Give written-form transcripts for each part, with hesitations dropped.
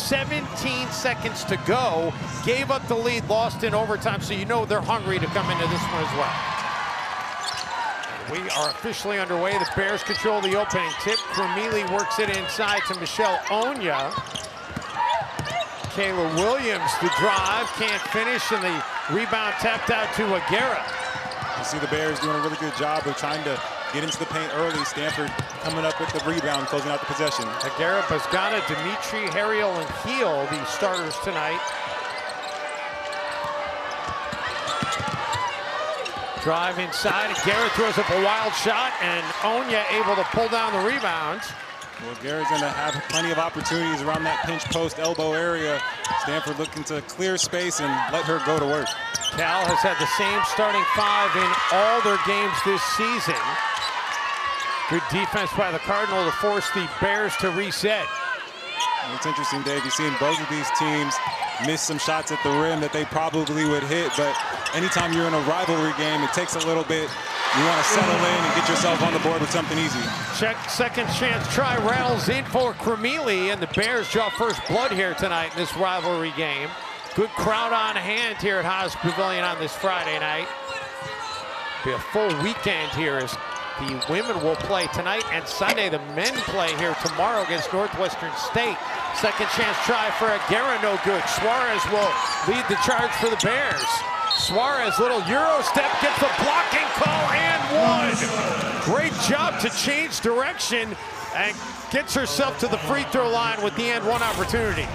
17 seconds to go. Gave up the lead, lost in overtime, so you know they're hungry to come into this one as well. We are officially underway. The Bears control the opening tip. Krimili works it inside to Michelle Onya. Kayla Williams, the drive, can't finish, and the rebound tapped out to Aguera. You see the Bears doing a really good job of trying to get into the paint early. Stanford coming up with the rebound, closing out the possession. Aguera, Bozgana, Demeter, Harriel, and Heel, the starters tonight. Drive inside, Aguera throws up a wild shot, and Onya able to pull down the rebounds. Well, Aguera's going to have plenty of opportunities around that pinch post elbow area. Stanford looking to clear space and let her go to work. Cal has had the same starting five in all their games this season. Good defense by the Cardinal to force the Bears to reset. It's interesting, Dave. You've seen both of these teams miss some shots at the rim that they probably would hit, but anytime you're in a rivalry game, it takes a little bit. You want to settle in and get yourself on the board with something easy. Check, second chance try rattles in for Krimili, and the Bears draw first blood here tonight in this rivalry game. Good crowd on hand here at Haas Pavilion on this Friday night. Be a full weekend here as the women will play tonight and Sunday. The men play here tomorrow against Northwestern State. Second chance try for Aguera, no good. Suarez will lead the charge for the Bears. Suarez, little Euro step, gets the blocking call and one. Great job to change direction and gets herself to the free throw line with the and one opportunity.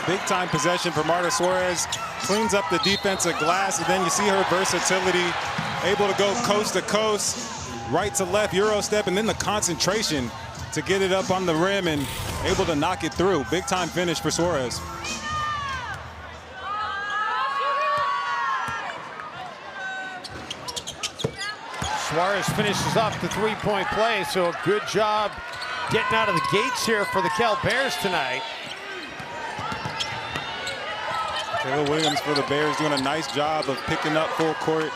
Big time possession for Marta Suarez. Cleans up the defensive glass, and then you see her versatility, able to go coast to coast, right to left, Euro step, and then the concentration to get it up on the rim and able to knock it through. Big time finish for Suarez. Suarez finishes off the three-point play, so a good job getting out of the gates here for the Cal Bears tonight. Kayla Williams for the Bears doing a nice job of picking up full court.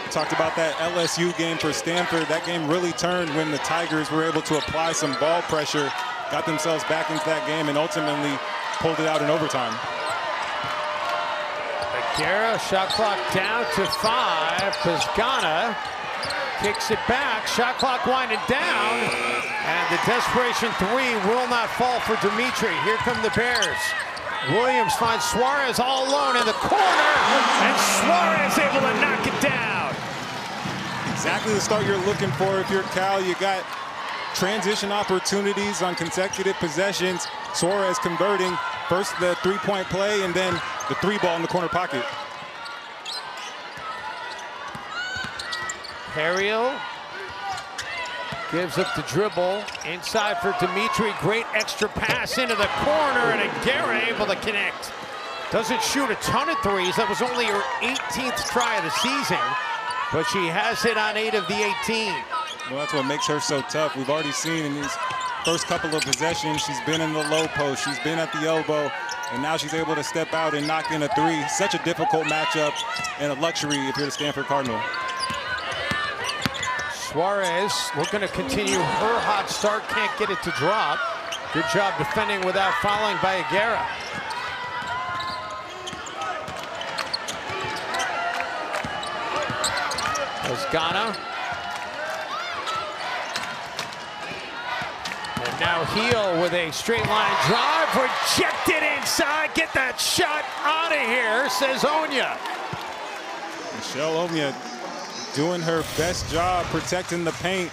We talked about that LSU game for Stanford. That game really turned when the Tigers were able to apply some ball pressure, got themselves back into that game, and ultimately pulled it out in overtime. Aguera, shot clock down to 5. Bozgana kicks it back, shot clock winding down, and the desperation three will not fall for Demeter. Here come the Bears. Williams finds Suarez all alone in the corner, and Suarez able to knock it down. Exactly the start you're looking for if you're Cal. You got transition opportunities on consecutive possessions. Suarez converting first the three-point play and then the three ball in the corner pocket. Harriel gives up the dribble inside for Demeter. Great extra pass into the corner, and Aguera able to connect. Doesn't shoot a ton of threes. That was only her 18th try of the season, but she has hit on 8 of the 18. Well, that's what makes her so tough. We've already seen in these first couple of possessions, she's been in the low post, she's been at the elbow, and now she's able to step out and knock in a three. Such a difficult matchup and a luxury if you're the Stanford Cardinal. Suarez looking to continue her hot start, can't get it to drop. Good job defending without fouling by Aguera. Bozgana. And now Heel with a straight line drive, rejected inside. Get that shot out of here, says Onya. Michelle Onya doing her best job protecting the paint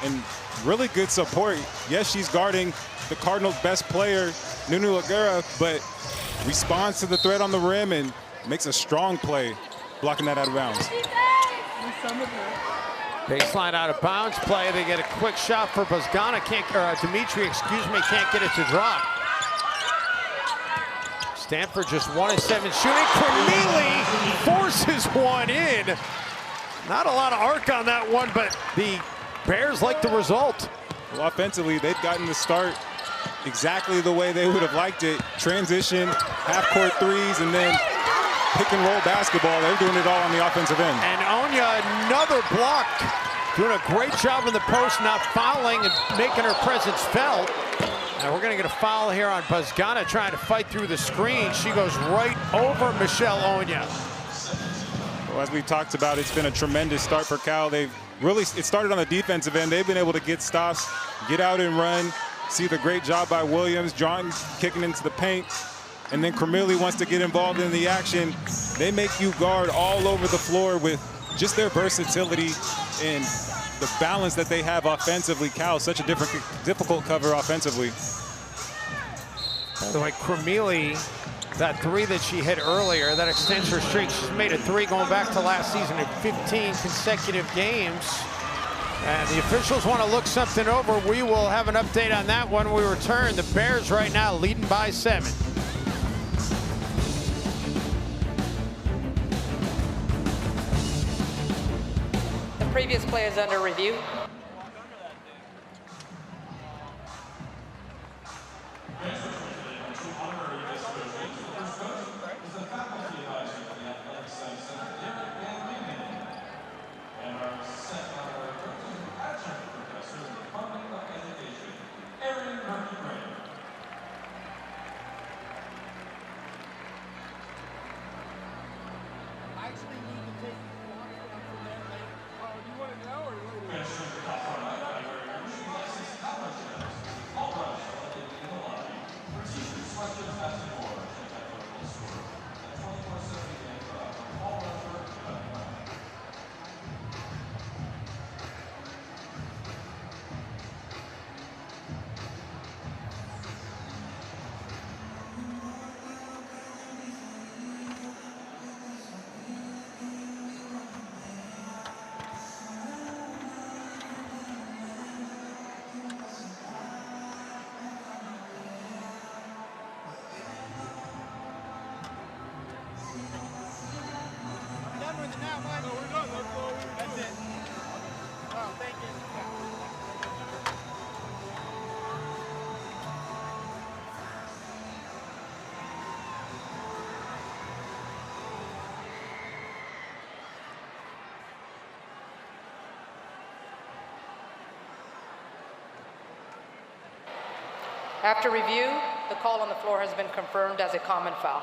and really good support. Yes, she's guarding the Cardinals' best player, Lulu Aguera, but responds to the threat on the rim and makes a strong play, blocking that out of bounds. Baseline out of bounds play. They get a quick shot for Bozgana. Demeter, excuse me, can't get it to drop. Stanford just 1 of 7 shooting. Krimili forces one in. Not a lot of arc on that one, but the Bears like the result. Well, offensively, they've gotten the start exactly the way they would have liked it. Transition, half-court threes, and then pick-and-roll basketball. They're doing it all on the offensive end. And Onya, another block. Doing a great job in the post, not fouling and making her presence felt. And we're going to get a foul here on Buzgana trying to fight through the screen. She goes right over Michelle Onya. Well, as we talked about, it's been a tremendous start for Cal. They've really, it started on the defensive end. They've been able to get stops, get out and run. See the great job by Williams, John kicking into the paint. And then Krimili wants to get involved in the action. They make you guard all over the floor with just their versatility and the balance that they have offensively. Cal, such a difficult cover offensively. By the way, Krimili, that three that she hit earlier, that extends her streak. She's made a three going back to last season in 15 consecutive games. And the officials want to look something over. We will have an update on that when we return. The Bears right now leading by 7. The previous play is under review. After review, the call on the floor has been confirmed as a common foul.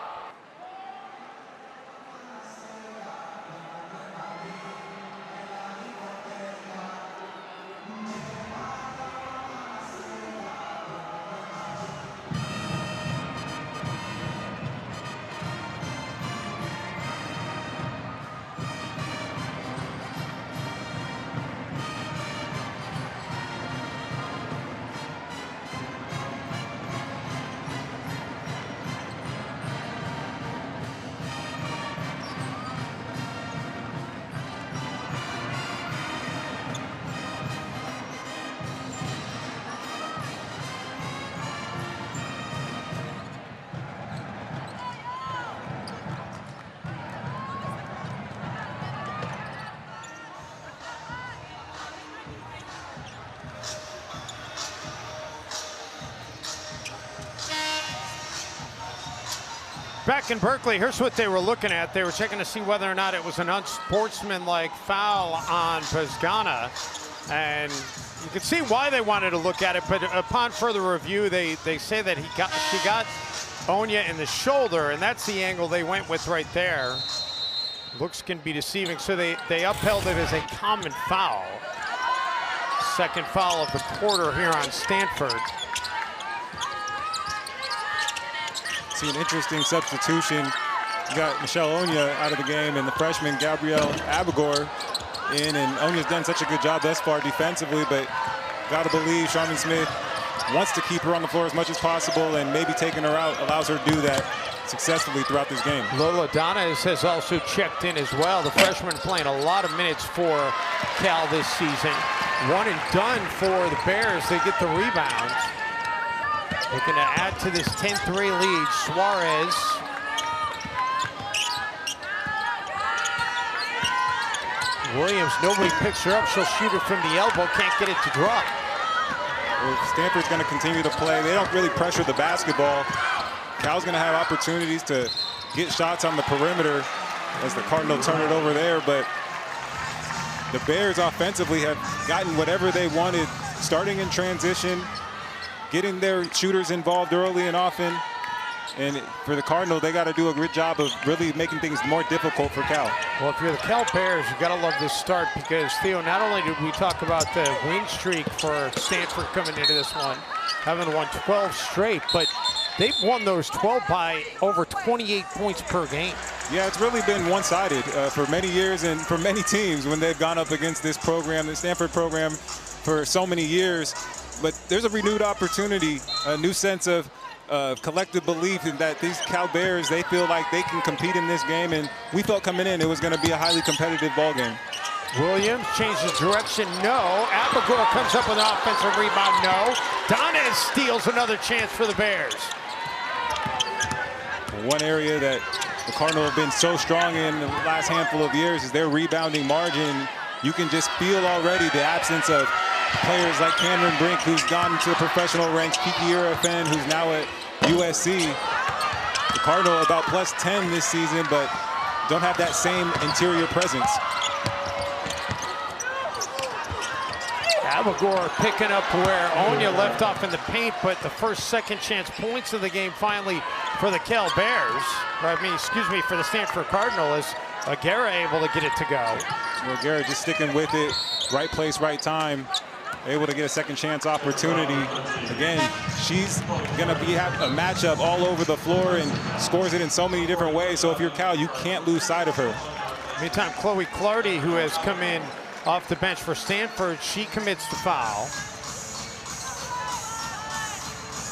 Back in Berkeley, here's what they were looking at. They were checking to see whether or not it was an unsportsmanlike foul on Buzgana. And you can see why they wanted to look at it, but upon further review, they say that she got Onya in the shoulder, and that's the angle they went with right there. Looks can be deceiving, so they upheld it as a common foul. Second foul of the quarter here on Stanford. See an interesting substitution. You got Michelle Onya out of the game and the freshman Gabrielle Abigor in, and Onya's done such a good job thus far defensively, but gotta believe Sharman Smith wants to keep her on the floor as much as possible, and maybe taking her out allows her to do that successfully throughout this game. Lola Donas has also checked in as well. The freshman playing a lot of minutes for Cal this season. One and done for the Bears. They get the rebound. Looking to add to this 10-3 lead. Suarez. Williams, nobody picks her up. She'll shoot it from the elbow. Can't get it to drop. Well, Stanford's going to continue to play. They don't really pressure the basketball. Cal's going to have opportunities to get shots on the perimeter as the Cardinal turn it over there, but the Bears offensively have gotten whatever they wanted, starting in transition, getting their shooters involved early and often. And for the Cardinal, they got to do a good job of really making things more difficult for Cal. Well, if you're the Cal Bears, you've got to love this start because, Theo, not only did we talk about the win streak for Stanford coming into this one, having won 12 straight, but they've won those 12 by over 28 points per game. Yeah, it's really been one-sided for many years and for many teams when they've gone up against this program, the Stanford program, for so many years. But there's a renewed opportunity, a new sense of collective belief in that these Cal Bears, they feel like they can compete in this game, and we felt coming in it was going to be a highly competitive ball game. Williams changes direction, no. Abigor comes up with an offensive rebound, no. Donez steals another chance for the Bears. One area that the Cardinal have been so strong in the last handful of years is their rebounding margin. You can just feel already the absence of players like Cameron Brink, who's gone to the professional ranks, Kiki Irafan, who's now at USC. The Cardinal about plus 10 this season, but don't have that same interior presence. Abigor picking up where Onya left off in the paint, but the first second chance points of the game finally for the Cal Bears. For the Stanford Cardinal is Aguirre able to get it to go. Well, Aguirre just sticking with it, right place, right time. Able to get a second chance opportunity. Again, she's gonna have a matchup all over the floor and scores it in so many different ways. So if you're Cal, you can't lose sight of her. Meantime, Chloe Clardy, who has come in off the bench for Stanford, she commits the foul.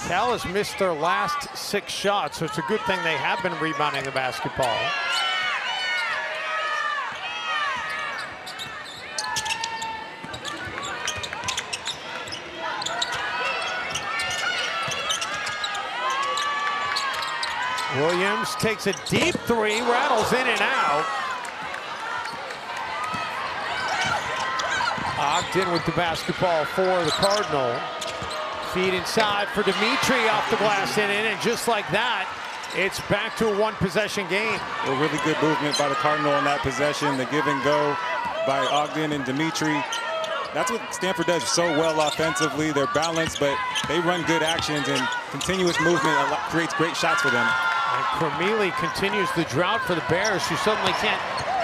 Cal has missed their last 6 shots, so it's a good thing they have been rebounding the basketball. Williams takes a deep 3, rattles in and out. Ogden with the basketball for the Cardinal. Feed inside for Demeter, off the glass and in, and just like that, it's back to a one-possession game. A really good movement by the Cardinal on that possession. The give and go by Ogden and Demeter. That's what Stanford does so well offensively. They're balanced, but they run good actions, and continuous movement creates great shots for them. And Krimili continues the drought for the Bears, who suddenly can't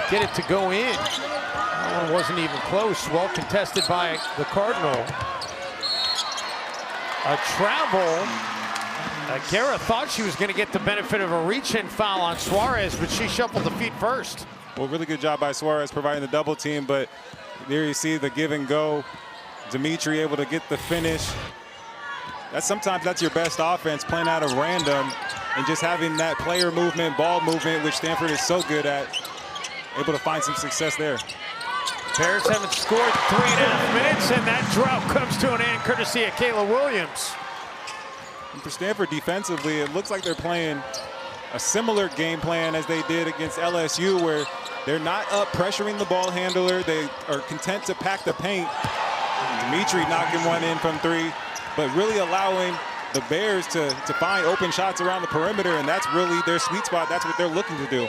get it to go in. That one wasn't even close. Well contested by the Cardinal. A travel. Guerra thought she was going to get the benefit of a reach-in foul on Suarez, but she shuffled the feet first. Well, really good job by Suarez providing the double team, but there you see the give and go. Demeter able to get the finish. Sometimes that's your best offense, playing out of random and just having that player movement, ball movement, which Stanford is so good at. Able to find some success there. Bears haven't scored 3.5 minutes, and that drought comes to an end courtesy of Kayla Williams. And for Stanford defensively, it looks like they're playing a similar game plan as they did against LSU, where they're not up pressuring the ball handler. They are content to pack the paint. Demeter knocking one in from 3, but really allowing the Bears to find open shots around the perimeter, and that's really their sweet spot. That's what they're looking to do.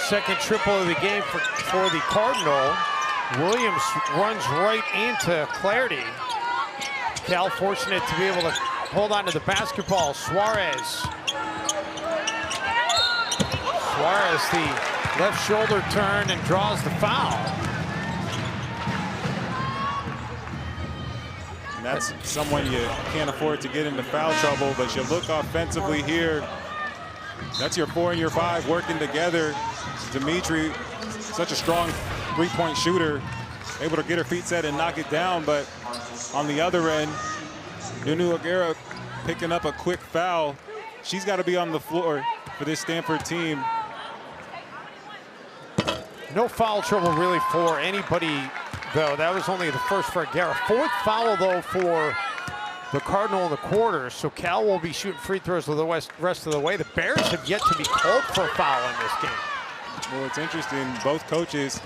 Second triple of the game for the Cardinal. Williams runs right into Clardy. Cal fortunate to be able to hold on to the basketball. Suarez, the left shoulder turn and draws the foul. And that's someone you can't afford to get into foul trouble, but you look offensively here. That's your 4 and your 5 working together. Demeter, such a strong three-point shooter, able to get her feet set and knock it down, but on the other end, Nunu Aguirre picking up a quick foul. She's got to be on the floor for this Stanford team. No foul trouble really for anybody, though. That was only the first for Aguirre. 4th foul, though, for the Cardinal in the quarter, so Cal will be shooting free throws the rest of the way. The Bears have yet to be called for a foul in this game. Well, it's interesting. Both coaches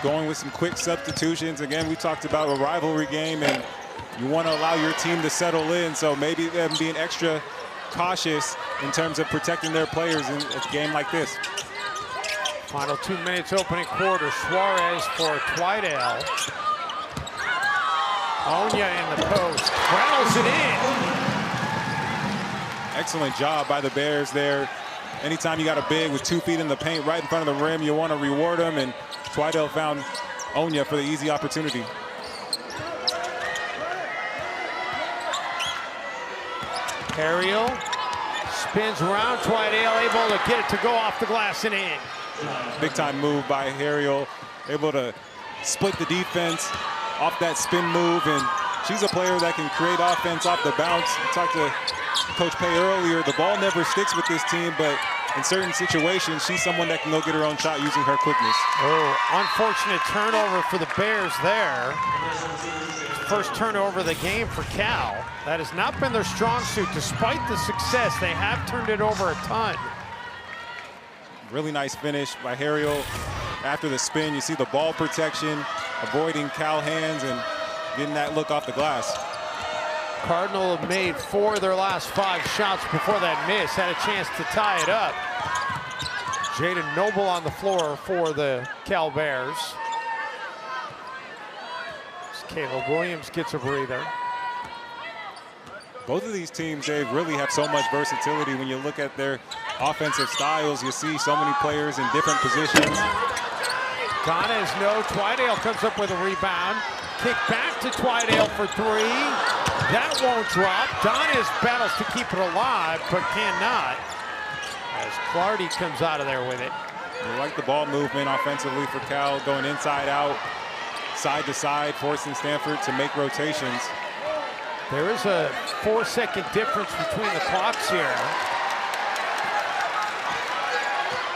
going with some quick substitutions. Again, we talked about a rivalry game, and you want to allow your team to settle in, so maybe them being extra cautious in terms of protecting their players in a game like this. Final 2 minutes opening quarter. Suarez for Twidale. Onya in the post, rattles it in. Excellent job by the Bears there. Anytime you got a big with 2 feet in the paint right in front of the rim, you want to reward them, and Twidale found Onya for the easy opportunity. Ariel spins around, Twidale able to get it to go off the glass and in. Big time move by Ariel, able to split the defense off that spin move, and she's a player that can create offense off the bounce. I talked to Coach Pay earlier, the ball never sticks with this team, but in certain situations, she's someone that can go get her own shot using her quickness. Oh, unfortunate turnover for the Bears there. First turnover of the game for Cal. That has not been their strong suit. Despite the success, they have turned it over a ton. Really nice finish by Ariel. After the spin, you see the ball protection, avoiding Cal hands and getting that look off the glass. Cardinal have made 4 of their last 5 shots before that miss. Had a chance to tie it up. Jaden Noble on the floor for the Cal Bears. Caleb Williams gets a breather. Both of these teams, they really have so much versatility. When you look at their offensive styles, you see so many players in different positions. Donna is no. Twidale comes up with a rebound. Kick back to Twidale for 3. That won't drop. Donna's battles to keep it alive, but cannot. As Clardy comes out of there with it. I like the ball movement offensively for Cal, going inside out, side to side, forcing Stanford to make rotations. There is a 4-second difference between the clocks here.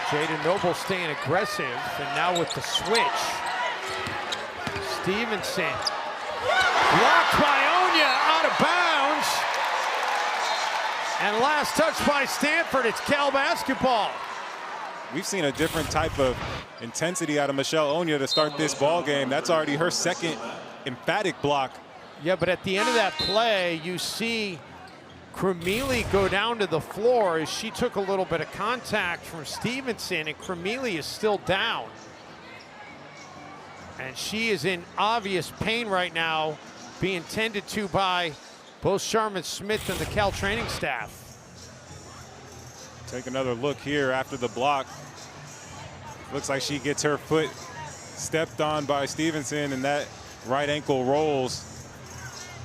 Jaden Noble staying aggressive, and now with the switch. Stevenson. Blocked by Onya, out of bounds. And last touch by Stanford, it's Cal basketball. We've seen a different type of intensity out of Michelle Onya to start this ball game. That's already her second emphatic block. Yeah, but at the end of that play, you see Krimili go down to the floor as she took a little bit of contact from Stevenson, and Krimili is still down. And she is in obvious pain right now, being tended to by both Sharman Smith and the Cal training staff. Take another look here after the block. Looks like she gets her foot stepped on by Stevenson, and that right ankle rolls.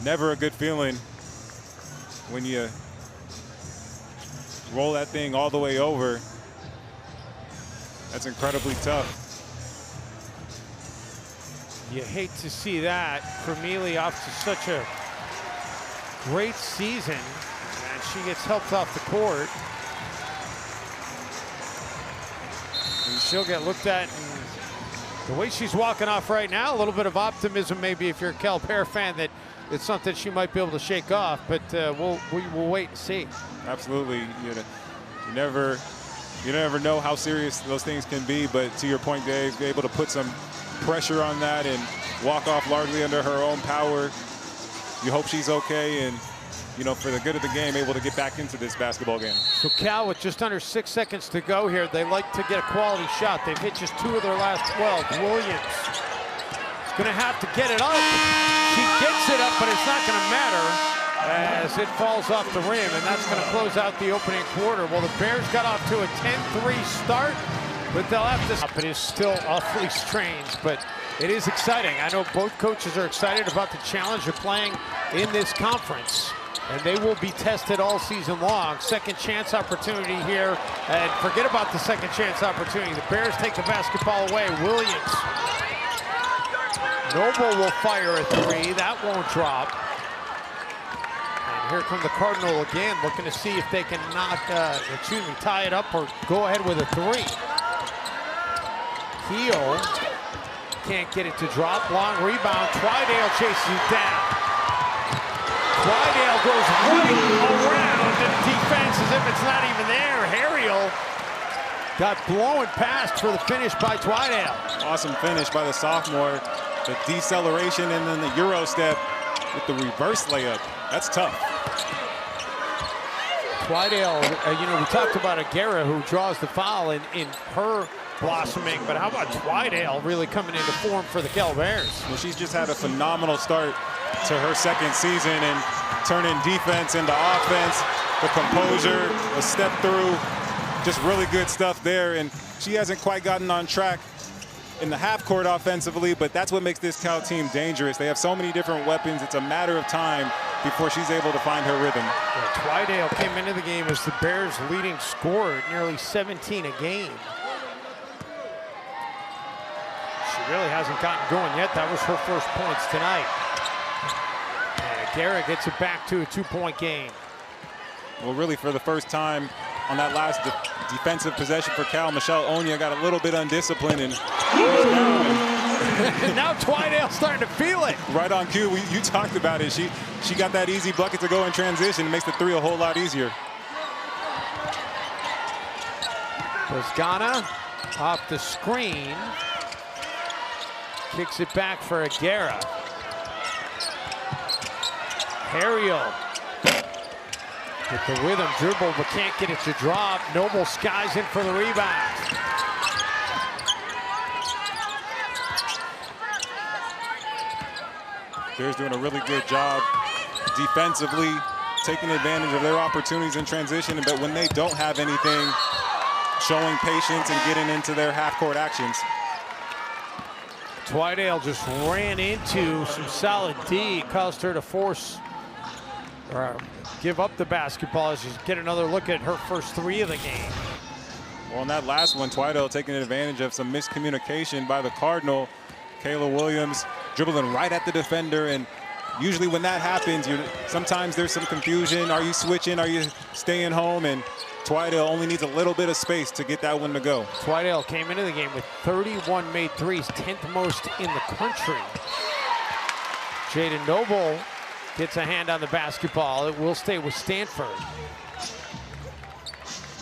Never a good feeling when you roll that thing all the way over. That's incredibly tough. You hate to see that. Krimili off to such a great season, and she gets helped off the court. And she'll get looked at, and the way she's walking off right now, a little bit of optimism maybe if you're a Cal Bear fan that it's something she might be able to shake off, but we'll wait and see. Absolutely. You never know how serious those things can be, but to your point, Dave, able to put some pressure on that and walk off largely under her own power. You hope she's okay, and for the good of the game, able to get back into this basketball game. So Cal, with just under 6 seconds to go here, they like to get a quality shot. They've hit just 2 of their last 12. Williams is going to have to get it up. She gets it up, but it's not going to matter as it falls off the rim, and that's going to close out the opening quarter. Well, the Bears got off to a 10-3 start, but they'll have to. It is still awfully strange, but it is exciting. I know both coaches are excited about the challenge of playing in this conference, and they will be tested all season long. Second chance opportunity here, and forget about the second chance opportunity. The Bears take the basketball away. Williams. Noble will fire a 3. That won't drop. And here come the Cardinal again, looking to see if they can tie it up or go ahead with a 3. Heel can't get it to drop. Long rebound. Twidale chases it down. Twidale goes right around the defense as if it's not even there. Ariel got blown past for the finish by Twidale. Awesome finish by the sophomore. The deceleration and then the Euro step with the reverse layup. That's tough. Twidale, we talked about Aguirre who draws the foul in her blossoming, but how about Twidale really coming into form for the Cal Bears? Well, she's just had a phenomenal start to her second season and turning defense into offense. The composure, a step through, just really good stuff there. And she hasn't quite gotten on track in the half court offensively, but that's what makes this Cal team dangerous. They have so many different weapons. It's a matter of time before she's able to find her rhythm. Yeah, Twidale came into the game as the Bears' leading scorer at nearly 17 a game. She really hasn't gotten going yet. That was her first points tonight. And Guerra gets it back to a 2-point game. Well, really, for the first time on that last defensive possession for Cal, Michelle Onya got a little bit undisciplined and now Twidale's starting to feel it. Right on cue. You talked about it. She got that easy bucket to go in transition. It makes the three a whole lot easier. Bozgana off the screen. Kicks it back for Guerra. Harriel with the rhythm dribble, but can't get it to drop. Noble skies in for the rebound. Bears doing a really good job defensively, taking advantage of their opportunities in transition, but when they don't have anything, showing patience and getting into their half-court actions. Twidale just ran into some solid D. It caused her to force or give up the basketball as you get another look at her first three of the game. Well, in that last one, Twidale taking advantage of some miscommunication by the Cardinal. Kayla Williams dribbling right at the defender, and usually when that happens, sometimes there's some confusion. Are you switching? Are you staying home? And Twidale only needs a little bit of space to get that one to go. Twidale came into the game with 31 made threes, 10th most in the country. Jaden Noble gets a hand on the basketball. It will stay with Stanford.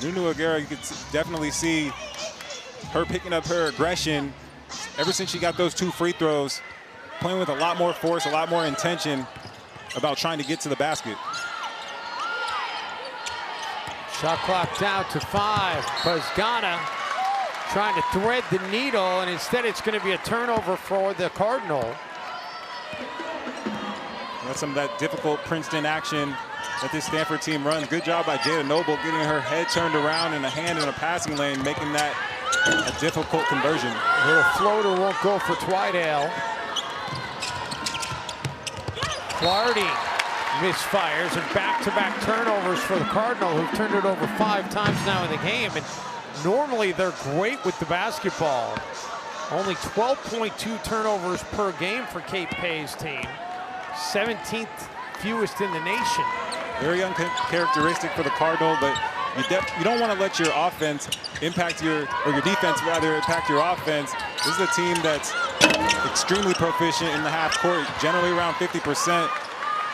Nunu Aguirre, you could definitely see her picking up her aggression ever since she got those 2 free throws, playing with a lot more force, a lot more intention about trying to get to the basket. Shot clock down to 5. Bozgana trying to thread the needle, and instead it's going to be a turnover for the Cardinal. That's some of that difficult Princeton action that this Stanford team runs. Good job by Jada Noble getting her head turned around and a hand in a passing lane, making that a difficult conversion. A little floater won't go for Twidale. Clardy misfires, and back-to-back turnovers for the Cardinal, who've turned it over 5 times now in the game. And normally they're great with the basketball. Only 12.2 turnovers per game for Kate Pay's team. 17th fewest in the nation. Very uncharacteristic for the Cardinal, but you don't want to let your offense impact your defense rather impact your offense. This is a team that's extremely proficient in the half court, generally around 50%.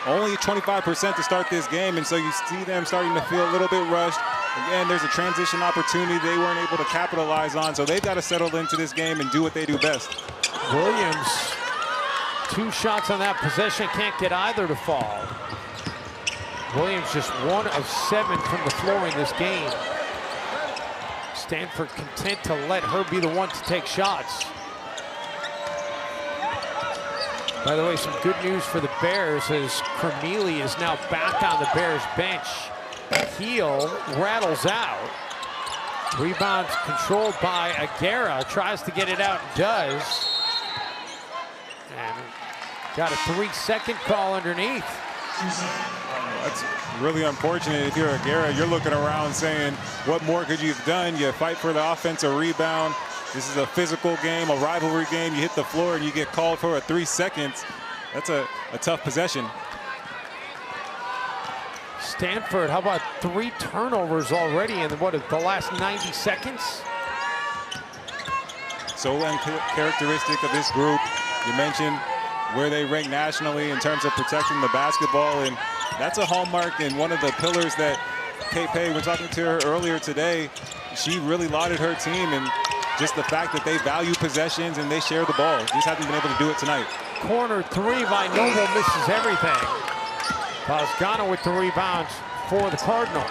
Only 25% to start this game, and so you see them starting to feel a little bit rushed. Again, there's a transition opportunity they weren't able to capitalize on, so they've got to settle into this game and do what they do best. Williams, 2 shots on that possession, can't get either to fall. Williams just 1 of 7 from the floor in this game. Stanford content to let her be the one to take shots. By the way, some good news for the Bears as Krimili is now back on the Bears bench. Heel rattles out. Rebound controlled by Aguirre. Tries to get it out and does. And got a 3-second call underneath. That's really unfortunate. If you're Aguirre, you're looking around saying, what more could you have done? You fight for the offensive rebound. This is a physical game, a rivalry game. You hit the floor and you get called for a 3 seconds. That's a tough possession. Stanford, how about 3 turnovers already in the last 90 seconds? So uncharacteristic of this group. You mentioned where they rank nationally in terms of protecting the basketball, and that's a hallmark and one of the pillars that Kate Pay, we're talking to her earlier today, she really lauded her team, and just the fact that they value possessions and they share the ball. Just haven't been able to do it tonight. Corner 3 by Noble, misses everything. Bozgana with the rebounds for the Cardinal.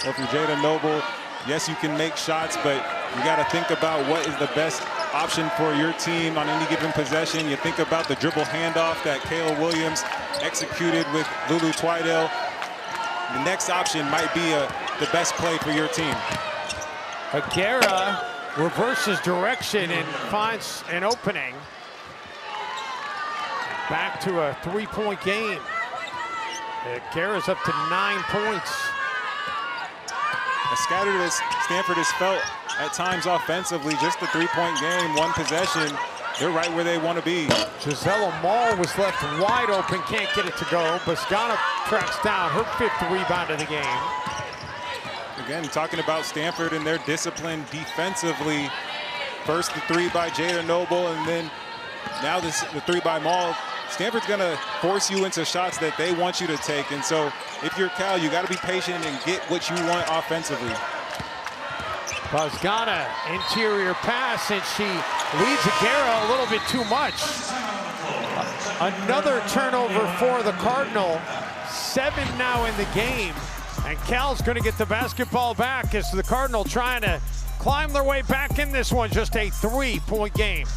Well, for Jada Noble, yes, you can make shots, but you got to think about what is the best option for your team on any given possession. You think about the dribble handoff that Kayla Williams executed with Lulu Twidale. The next option might be the best play for your team. Aguera reverses direction and finds an opening. Back to a 3-point game. Aguera's up to 9 points. As scattered as Stanford has felt at times offensively, just a 3-point game, one possession, they're right where they want to be. Gisela Maul was left wide open, can't get it to go. Boscana tracks down her 5th rebound of the game. Again, talking about Stanford and their discipline defensively. First the 3 by Jada Noble, and then now the 3 by Maul. Stanford's going to force you into shots that they want you to take. And so if you're Cal, you got to be patient and get what you want offensively. Boscana, interior pass, and she leads Aguera a little bit too much. Another turnover for the Cardinal. 7 now in the game. And Cal's going to get the basketball back as the Cardinal trying to climb their way back in this one. Just a 3-point game.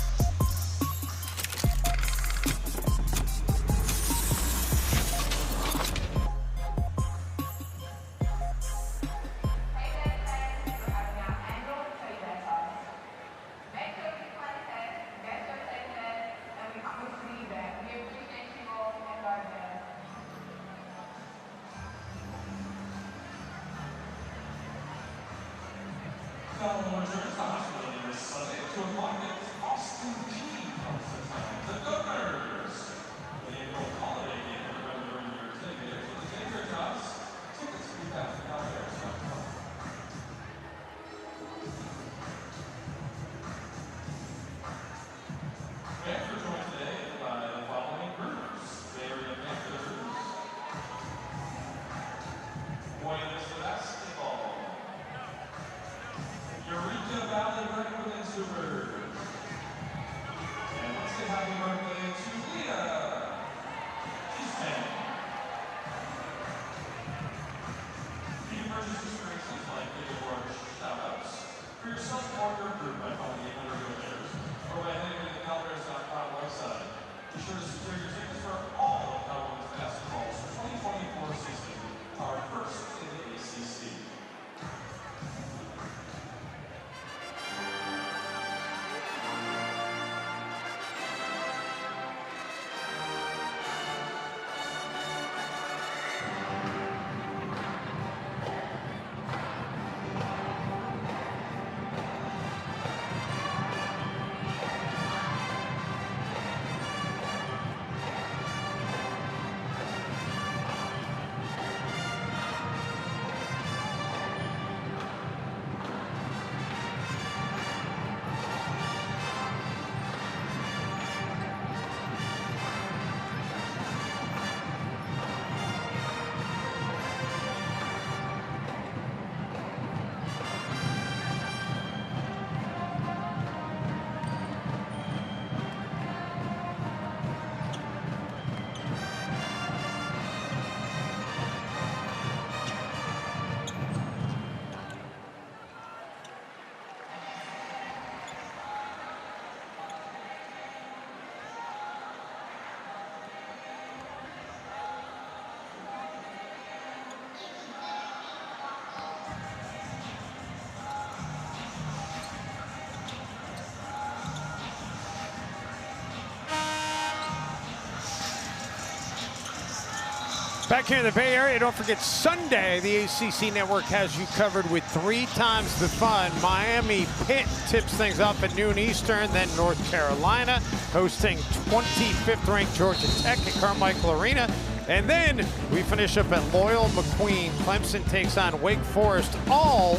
Back here in the Bay Area, don't forget Sunday, the ACC Network has you covered with 3 times the fun. Miami Pitt tips things off at noon Eastern, then North Carolina hosting 25th ranked Georgia Tech at Carmichael Arena. And then we finish up at Loyola McQueen. Clemson takes on Wake Forest. All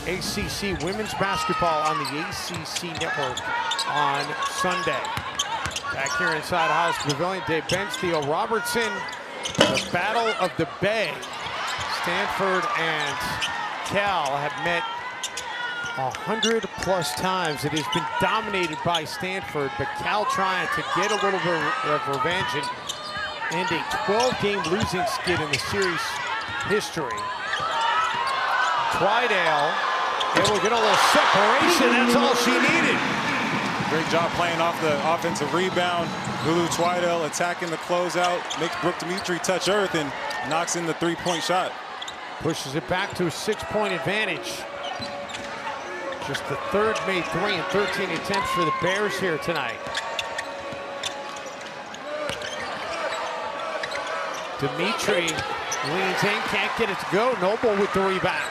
ACC women's basketball on the ACC Network on Sunday. Back here inside House Pavilion, Dave Bensteele, Robertson. The Battle of the Bay. Stanford and Cal have met 100+ times. It has been dominated by Stanford, but Cal trying to get a little bit of revenge and a 12-game losing skid in the series history. Twidale Able to get a little separation. That's all she needed. Great job playing off the offensive rebound. Lulu Twidale attacking the closeout, makes Brooke Demeter touch earth and knocks in the three-point shot. Pushes it back to a 6-point advantage. Just the third made three in 13 attempts for the Bears here tonight. Demeter leans in, can't get it to go. Noble with the rebound.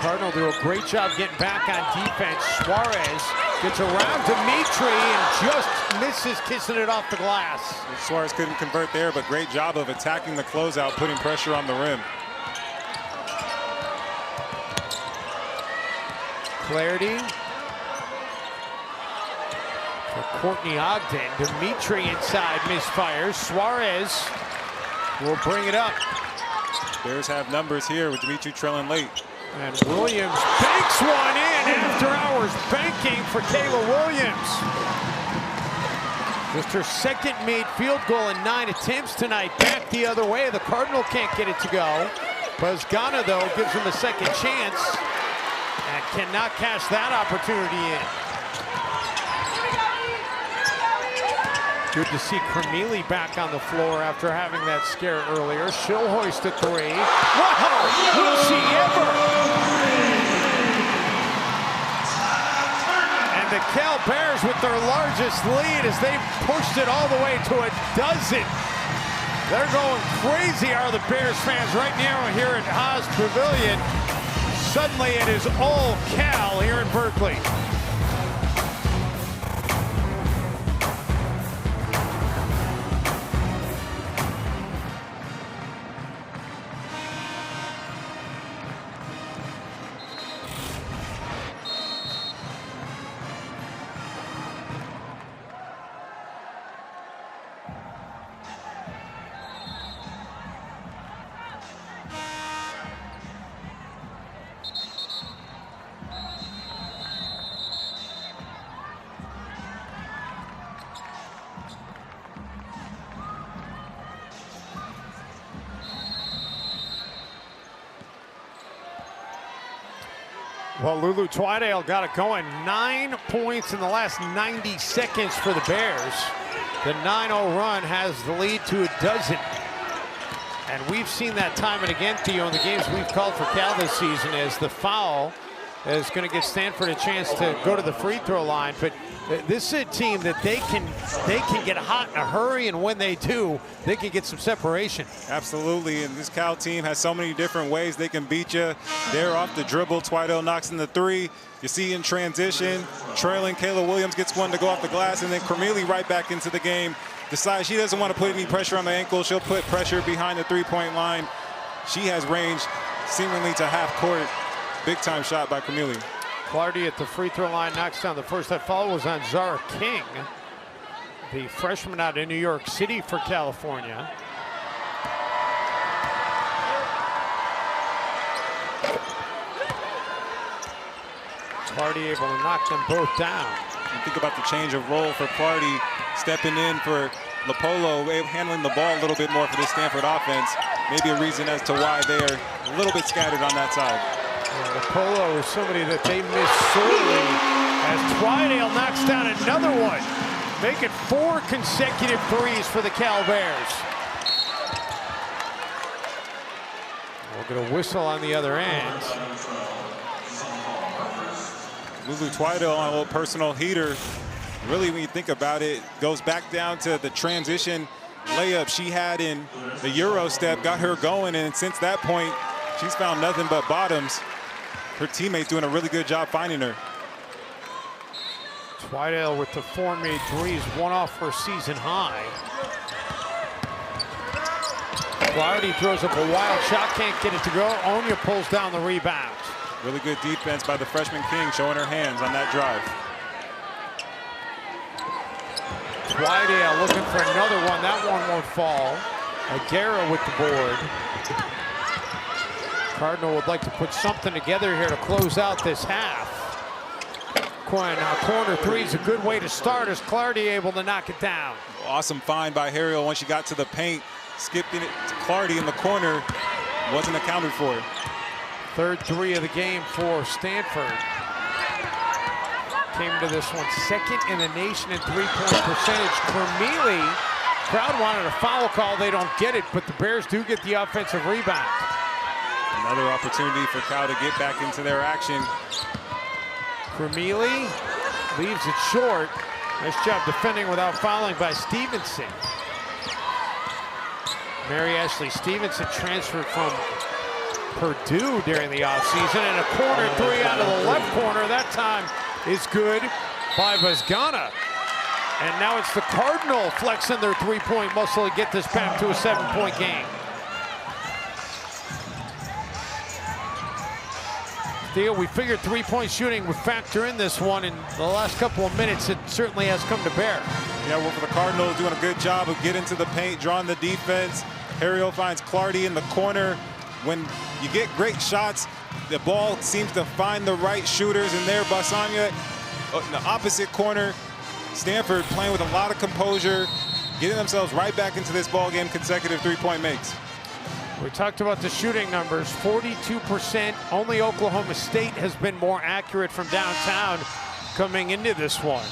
Cardinal do a great job getting back on defense. Suarez gets around Demeter and just misses kissing it off the glass. Suarez couldn't convert there, but great job of attacking the closeout, putting pressure on the rim. Clarity for Courtney Ogden. Demeter inside, misfires. Suarez will bring it up. Bears have numbers here with Demeter trailing late. And Williams banks one in after hours banking for Kayla Williams. Just her second made field goal in 9 attempts tonight. Back the other way. The Cardinal can't get it to go. Buzgana, though, gives them a second chance and cannot cash that opportunity in. Good to see Krimili back on the floor after having that scare earlier. She'll hoist a three. Wow! Will she ever? And the Cal Bears with their largest lead as they pushed it all the way to a dozen. They're going crazy, are the Bears fans right now here at Haas Pavilion. Suddenly it is all Cal here in Berkeley. Well, Lulu Twidale got it going. 9 points in the last 90 seconds for the Bears. The 9-0 run has the lead to a dozen. And we've seen that time and again, Theo, in the games we've called for Cal this season, as the foul is going to get Stanford a chance to go to the free throw line. But this is a team that they can get hot in a hurry, and when they do, they can get some separation. Absolutely, and this Cal team has so many different ways they can beat you. They're off the dribble. Twidale knocks in the three. You see in transition, trailing, Kayla Williams gets one to go off the glass, and then Krimili right back into the game. Decides she doesn't want to put any pressure on the ankle. She'll put pressure behind the three-point line. She has range seemingly to half court. Big-time shot by Krimili. Clardy at the free throw line knocks down the first. That foul was on Zara King, the freshman out of New York City for California. Clardy able to knock them both down. And think about the change of role for Clardy, stepping in for Lopolo, handling the ball a little bit more for this Stanford offense. Maybe a reason as to why they are a little bit scattered on that side. Lopolo is somebody that they miss sorely as Twidale knocks down another one, making 4 consecutive threes for the Cal Bears. We'll get a whistle on the other end. Lulu Twidale on a little personal heater. Really, when you think about it, goes back down to the transition layup she had in the Euro step, got her going, and since that point, she's found nothing but bottoms. Her teammates doing a really good job finding her. Twidale with the 4 made threes, 1 off her season high. Clardy throws up a wild shot, can't get it to go. Onya pulls down the rebound. Really good defense by the freshman King, showing her hands on that drive. Twidale looking for another one. That one won't fall. Aguera with the board. Cardinal would like to put something together here to close out this half. Corner three is a good way to start as Clardy able to knock it down. Awesome find by Harrell once she got to the paint. Skipped it to Clardy in the corner. Wasn't accounted for. Third three of the game for Stanford. Came to this one second in the nation in three-point percentage. Krimili, crowd wanted a foul call. They don't get it, but the Bears do get the offensive rebound. Another opportunity for Cal to get back into their action. Krimili leaves it short. Nice job defending without fouling by Stevenson. Mary Ashley Stevenson transferred from Purdue during the offseason, and a corner three out of the left corner. That time is good by Vazgana. And now it's the Cardinal flexing their three-point muscle to get this back to a 7-point game. Theo, we figured three-point shooting would factor in this one. In the last couple of minutes, it certainly has come to bear. Yeah, well, for the Cardinals, doing a good job of getting to the paint, drawing the defense. Harriel finds Clardy in the corner. When you get great shots, the ball seems to find the right shooters, and there, Basanya in the opposite corner. Stanford playing with a lot of composure, getting themselves right back into this ball game, consecutive three-point makes. We talked about the shooting numbers, 42%. Only Oklahoma State has been more accurate from downtown coming into this one.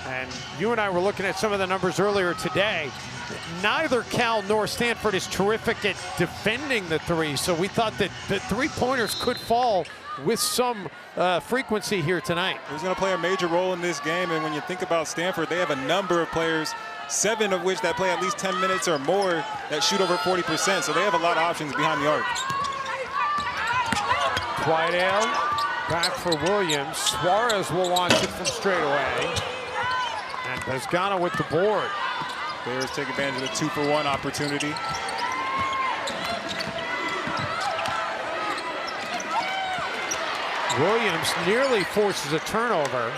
And you and I were looking at some of the numbers earlier today. Neither Cal nor Stanford is terrific at defending the three, so we thought that the three-pointers could fall with some frequency here tonight. Who's going to play a major role in this game? And when you think about Stanford, they have a number of players, 7 of which that play at least 10 minutes or more, that shoot over 40%. So they have a lot of options behind the arc. Twidale back for Williams. Suarez will launch it from straight away. And Vazgana with the board. Bears take advantage of the 2-for-1 opportunity. Williams nearly forces a turnover.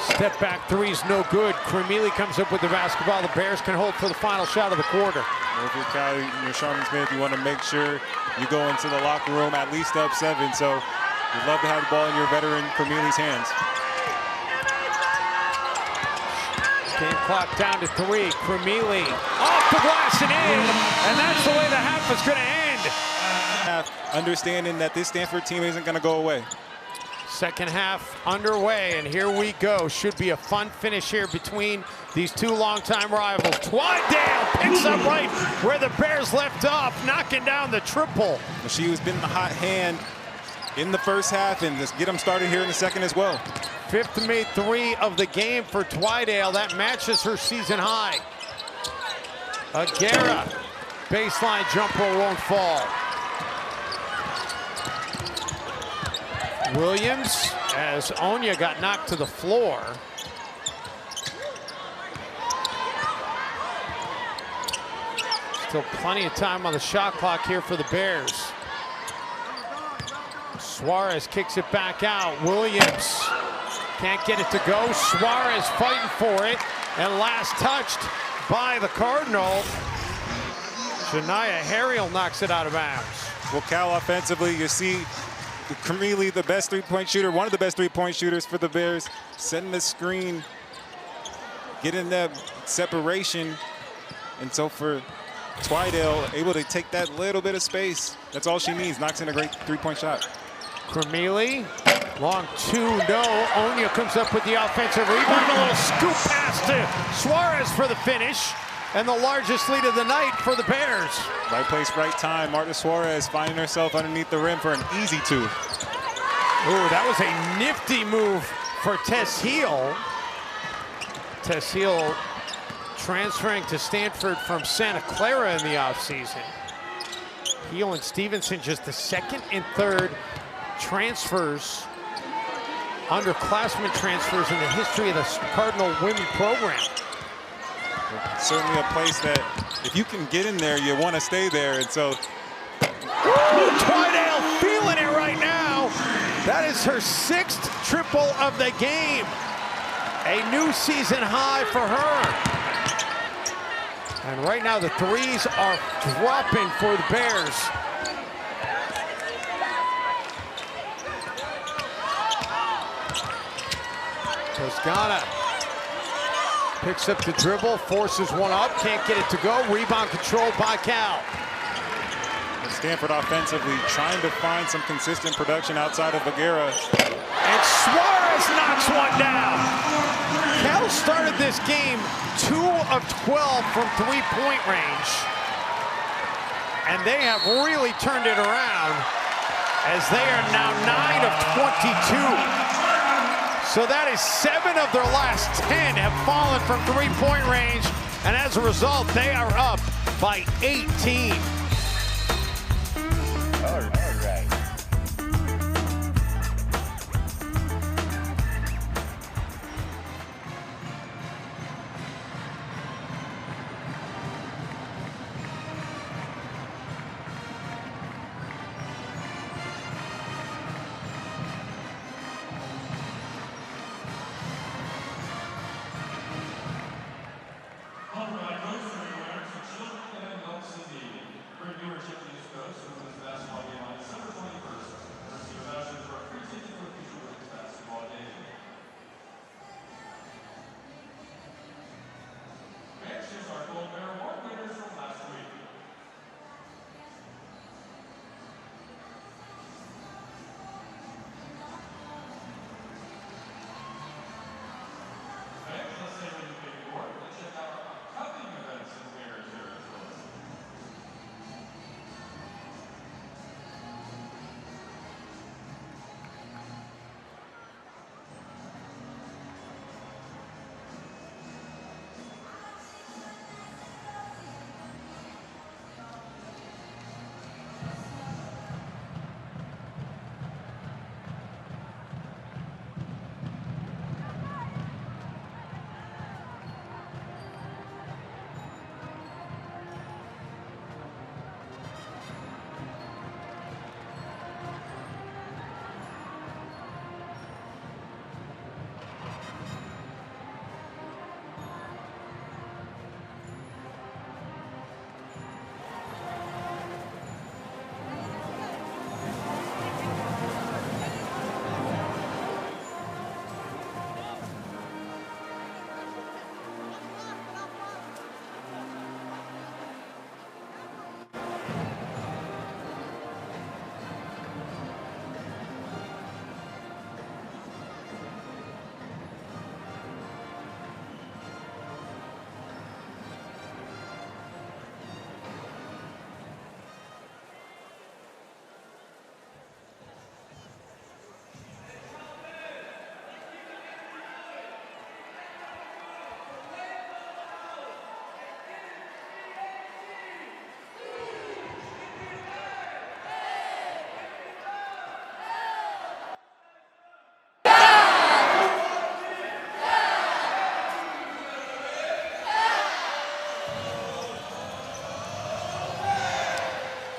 Step back three's no good. Krimili comes up with the basketball. The Bears can hold for the final shot of the quarter. Well, if you're Cal, you're Sharman Smith, you want to make sure you go into the locker room at least up 7. So you'd love to have the ball in your veteran Krimili's hands. Game clock down to 3. Krimili off the glass and in, and that's the way the half is going to end. Understanding that this Stanford team isn't going to go away. Second half underway, and here we go. Should be a fun finish here between these two longtime rivals. Twidale picks up right where the Bears left off, knocking down the triple. She has been the hot hand in the first half, and just get them started here in the second as well. Fifth made 3 of the game for Twidale. That matches her season high. Aguera, baseline jumper won't fall. Williams, as Onya got knocked to the floor. Still plenty of time on the shot clock here for the Bears. Suarez kicks it back out. Williams can't get it to go. Suarez fighting for it, and last touched by the Cardinal. Shania Harriel knocks it out of bounds. Well, Cal offensively, you see Krimili, the best three-point shooter, one of the best three-point shooters for the Bears, setting the screen, getting that separation. And so for Twidale, able to take that little bit of space. That's all she needs. Knocks in a great three-point shot. Krimili, long 2, no. Onya comes up with the offensive rebound. A little scoop pass to Suarez for the finish. And the largest lead of the night for the Bears. Right place, right time. Marta Suarez finding herself underneath the rim for an easy 2. Ooh, that was a nifty move for Tess Heel. Tess Heel transferring to Stanford from Santa Clara in the offseason. Heel and Stevenson just the second and third transfers, underclassmen transfers in the history of the Cardinal women program. Certainly a place that if you can get in there, you want to stay there. And so Twidale feeling it right now. That is her 6th triple of the game. A new season high for her. And right now the threes are dropping for the Bears. Vazgana Picks up the dribble, forces one up, can't get it to go. Rebound controlled by Cal. Stanford offensively trying to find some consistent production outside of Bagheera. And Suarez knocks one down. Cal started this game 2 of 12 from three-point range. And they have really turned it around as they are now 9 of 22. So that is 7 of their last 10 have fallen from three-point range. And as a result, they are up by 18. All right.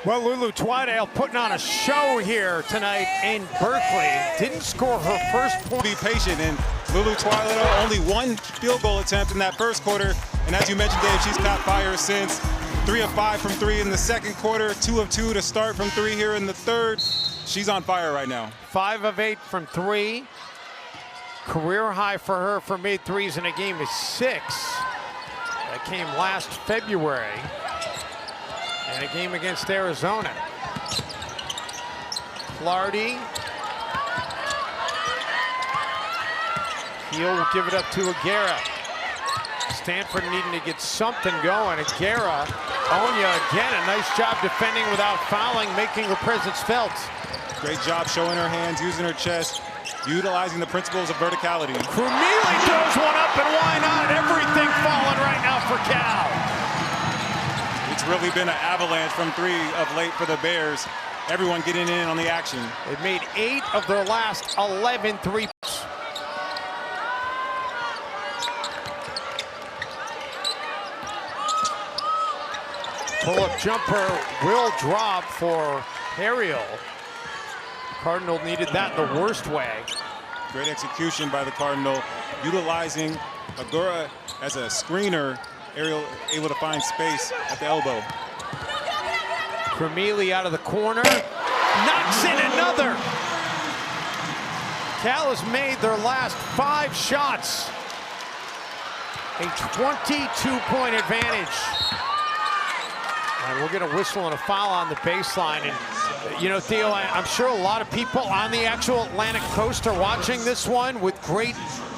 Well, Lulu Twidale putting on a show here tonight in Berkeley. Didn't score her first point. Be patient, and Lulu Twidale only 1 field goal attempt in that first quarter. And as you mentioned, Dave, she's caught fire since. 3 of 5 from 3 in the second quarter, 2 of 2 to start from 3 here in the third. She's on fire right now. 5 of 8 from 3. Career high for her for made threes in a game is 6. That came last February in a game against Arizona. Clardy. He'll give it up to Aguera. Stanford needing to get something going. Aguera, Onya again, a nice job defending without fouling, making her presence felt. Great job showing her hands, using her chest, utilizing the principles of verticality. Krimili throws one up, and why not? Everything falling right now for Cal. It's really been an avalanche from 3 of late for the Bears. Everyone getting in on the action. They've made 8 of their last 11 threes. Pull-up jumper will drop for Ariel. Cardinal needed that the worst way. Great execution by the Cardinal, utilizing Aguera as a screener. Ariel able to find space at the elbow. Krimili out of the corner, knocks in another. Cal has made their last 5 shots. A 22-point advantage. And we'll get a whistle and a foul on the baseline. And, you know, Theo, I'm sure a lot of people on the actual Atlantic coast are watching this one with great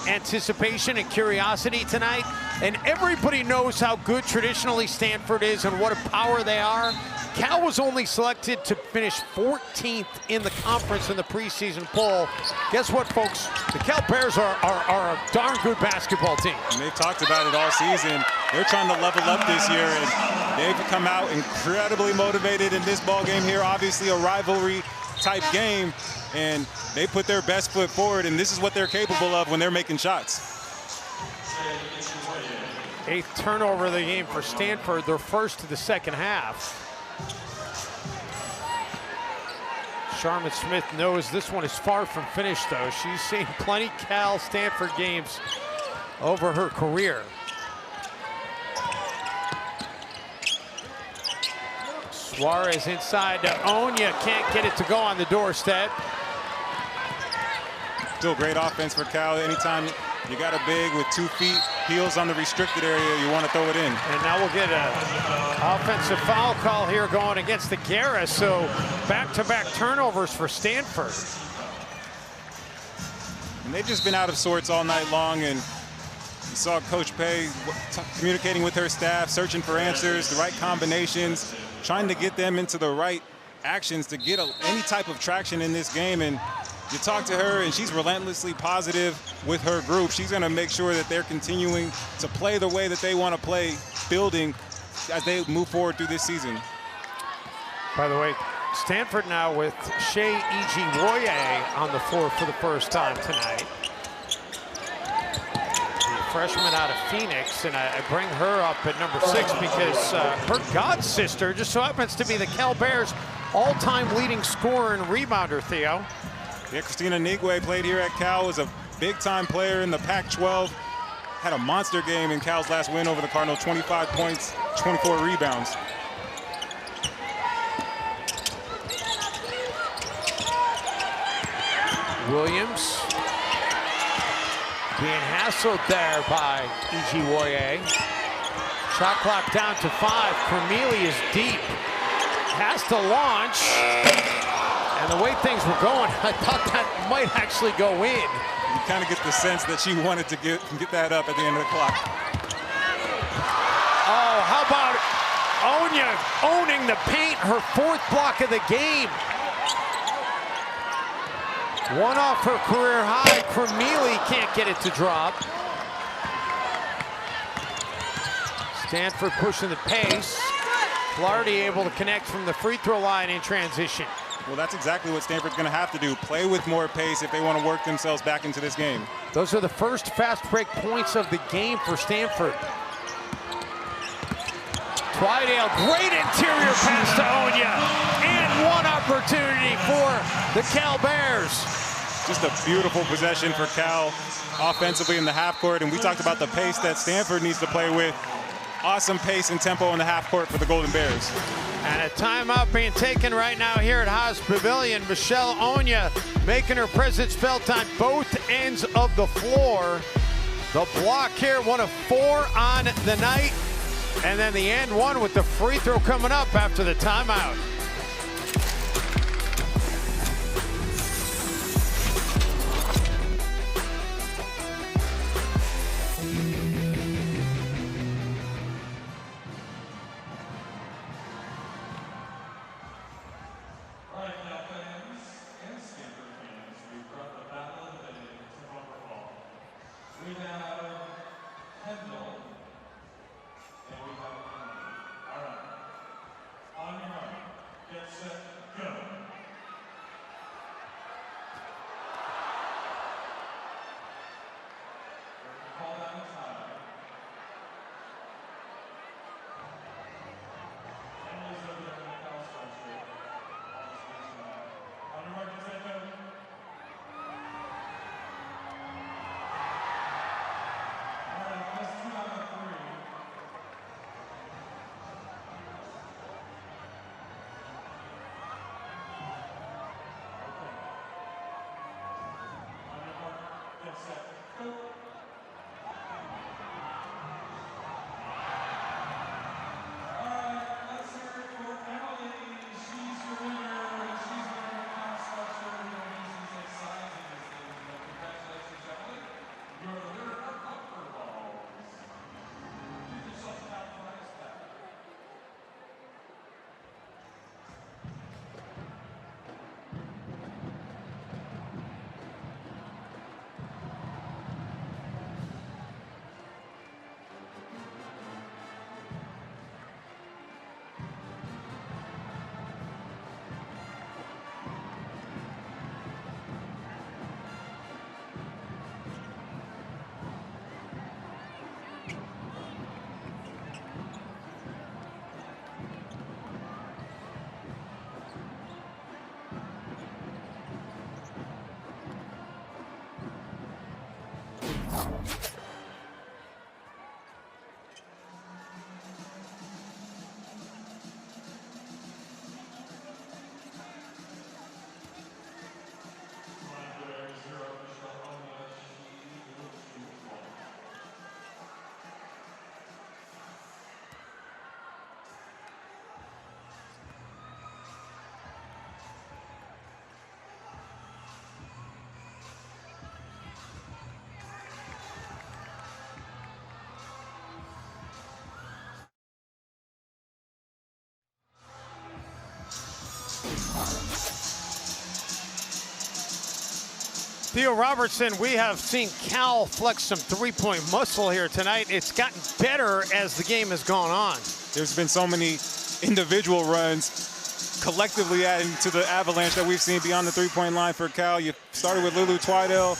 anticipation and curiosity tonight. And everybody knows how good traditionally Stanford is and what a power they are. Cal was only selected to finish 14th in the conference in the preseason poll. Guess what, folks? The Cal Bears are a darn good basketball team. And they've talked about it all season. They're trying to level up this year, and they've come out incredibly motivated in this ball game here. Obviously a rivalry type game, and they put their best foot forward, and this is what they're capable of when they're making shots. 8th turnover of the game for Stanford, their first of the second half. Sharman Smith knows this one is far from finished, though. She's seen plenty Cal-Stanford games over her career. Suarez inside to Onya, can't get it to go on the doorstep. Still great offense for Cal. Anytime you got a big with 2 feet, heels on the restricted area, you want to throw it in. And now we'll get an offensive foul call here going against the Garris. So back-to-back turnovers for Stanford. And they've just been out of sorts all night long, and you saw Coach Pay communicating with her staff, searching for answers, the right combinations, trying to get them into the right actions to get any type of traction in this game. And you talk to her, and she's relentlessly positive with her group. She's going to make sure that they're continuing to play the way that they want to play, building as they move forward through this season. By the way, Stanford now with Shea Ijiwoye on the floor for the first time tonight. The freshman out of Phoenix, and I bring her up at number 6 because her god sister just so happens to be the Cal Bears' all-time leading scorer and rebounder, Theo. Yeah, Christina Nigwe played here at Cal, was a big-time player in the Pac-12. Had a monster game in Cal's last win over the Cardinal, 25 points, 24 rebounds. Williams being hassled there by Ijiwoye. Shot clock down to 5. Krimili is deep. Has to launch. And the way things were going, I thought that might actually go in. You kind of get the sense that she wanted to get that up at the end of the clock. Oh, how about Onya owning the paint, her 4th block of the game. One off her career high. Krimili can't get it to drop. Stanford pushing the pace. Flaherty able to connect from the free throw line in transition. Well, that's exactly what Stanford's going to have to do. Play with more pace if they want to work themselves back into this game. Those are the first fast break points of the game for Stanford. Twidale, great interior pass to Onya. And one opportunity for the Cal Bears. Just a beautiful possession for Cal offensively in the half court. And we talked about the pace that Stanford needs to play with. Awesome pace and tempo in the half court for the Golden Bears. And a timeout being taken right now here at Haas Pavilion. Michelle Onya making her presence felt on both ends of the floor. The block here, 1 of 4 on the night. And then the end one with the free throw coming up after the timeout. Theo Robertson, we have seen Cal flex some three-point muscle here tonight. It's gotten better as the game has gone on. There's been so many individual runs collectively adding to the avalanche that we've seen beyond the three-point line for Cal. You started with Lulu Twidale.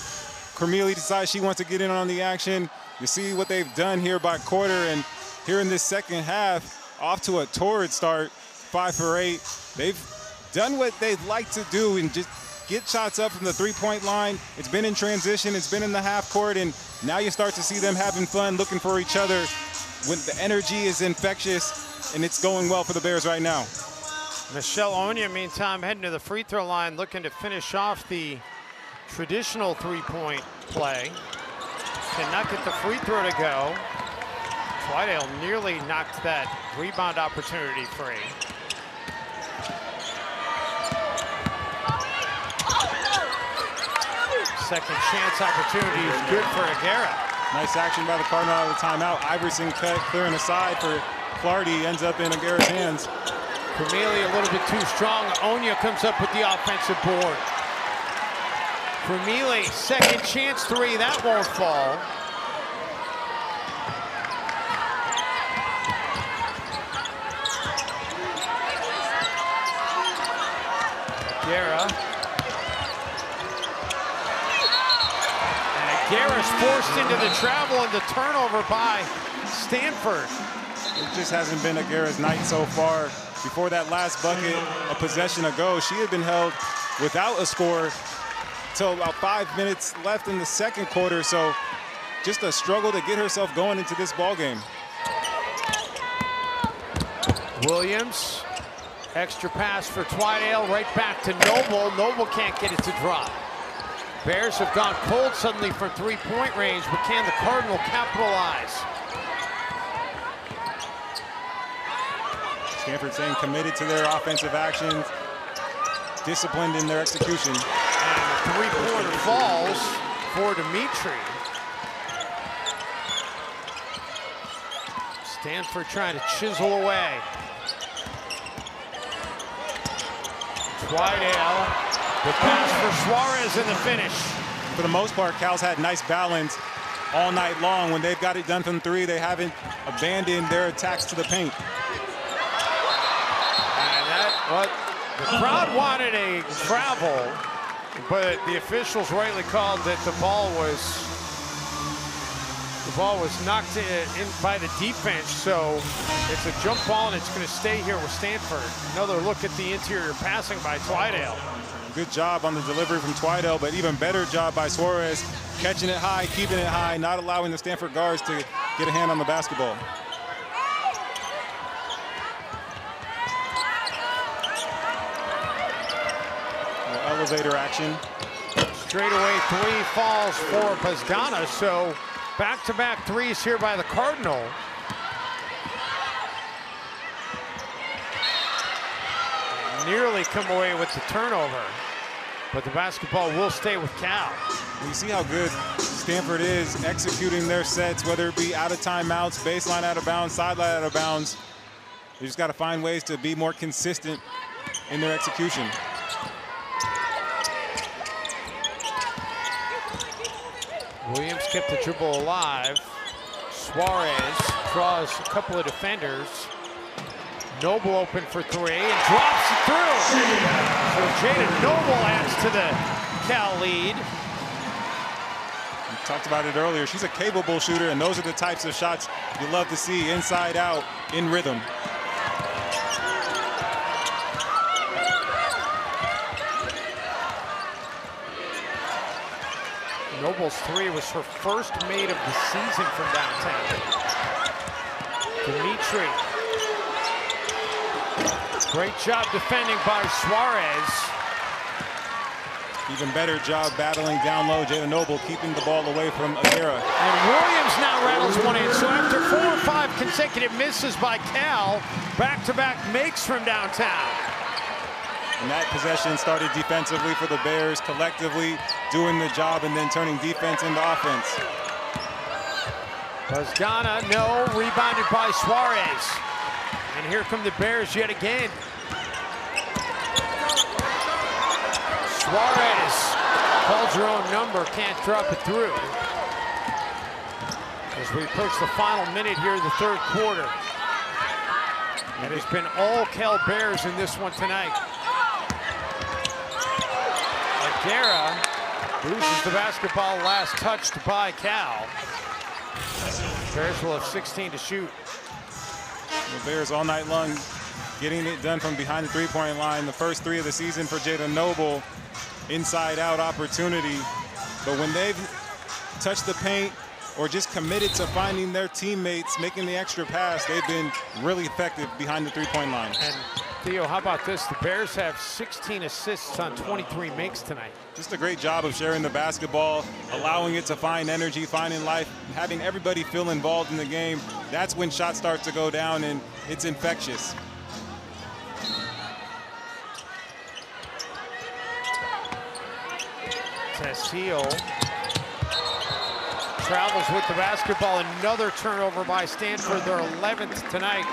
Krimili decides she wants to get in on the action. You see what they've done here by quarter, and here in this second half, off to a torrid start, 5 for 8. They've done what they'd like to do and just get shots up from the three-point line. It's been in transition, it's been in the half court, and now you start to see them having fun, looking for each other when the energy is infectious, and it's going well for the Bears right now. Michelle Onya, meantime, heading to the free throw line, looking to finish off the traditional three-point play. Cannot get the free throw to go. Twidale nearly knocked that rebound opportunity free. Second chance opportunity is good for Aguirre. Nice action by the Cardinal out of the timeout. Iverson cut, clearing aside for Clardy, ends up in Aguirre's hands. Krimili a little bit too strong. Onya comes up with the offensive board. Krimili, second chance three, that won't fall. Aguirre. Aguirre's forced into the travel and the turnover by Stanford. It just hasn't been Aguirre's night so far. Before that last bucket, a possession ago, she had been held without a score till about 5 minutes left in the second quarter. So just a struggle to get herself going into this ball game. Williams, extra pass for Twidale, right back to Noble. Noble can't get it to drop. Bears have gone cold suddenly from three-point range, but can the Cardinal capitalize? Stanford staying committed to their offensive actions, disciplined in their execution. And the three-pointer falls for Demeter. Stanford trying to chisel away. Twidale. The pass for Suarez in the finish. For the most part, Cal's had nice balance all night long. When they've got it done from three, they haven't abandoned their attacks to the paint. And the crowd wanted a travel, but the officials rightly called that the ball was knocked in by the defense. So it's a jump ball, and it's going to stay here with Stanford. Another look at the interior passing by Twidale. Good job on the delivery from Twidale, but even better job by Suarez, catching it high, keeping it high, not allowing the Stanford guards to get a hand on the basketball. Elevator action. Straightaway three falls for Pazgana, so back-to-back threes here by the Cardinal. Nearly come away with the turnover, but the basketball will stay with Cal. You see how good Stanford is executing their sets, whether it be out of timeouts, baseline out of bounds, sideline out of bounds. They just got to find ways to be more consistent in their execution. Williams kept the dribble alive. Suarez draws a couple of defenders. Noble open for three and drops it through. So Jada Noble adds to the Cal lead. We talked about it earlier. She's a capable shooter, and those are the types of shots you love to see, inside out, in rhythm. Noble's three was her first made of the season from downtown. Demeter. Great job defending by Suarez. Even better job battling down low. Jada Noble keeping the ball away from Aguera. And Williams now rattles one in. So after 4 or 5 consecutive misses by Cal, back-to-back makes from downtown. And that possession started defensively for the Bears, collectively doing the job and then turning defense into offense. Ghana, no, rebounded by Suarez. And here come the Bears yet again. Suarez calls her own number, can't drop it through. As we approach the final minute here in the third quarter. And it's been all Cal Bears in this one tonight. Aguera loses the basketball, last touched by Cal. Bears will have 16 to shoot. The Bears all night long getting it done from behind the three-point line. The first 3 of the season for Jada Noble. Inside-out opportunity. But when they've touched the paint or just committed to finding their teammates, making the extra pass, they've been really effective behind the three-point line. And Theo, how about this? The Bears have 16 assists on 23 makes tonight. Just a great job of sharing the basketball, allowing it to find energy, finding life, having everybody feel involved in the game. That's when shots start to go down, and it's infectious. Tesio travels with the basketball. Another turnover by Stanford, their 11th tonight.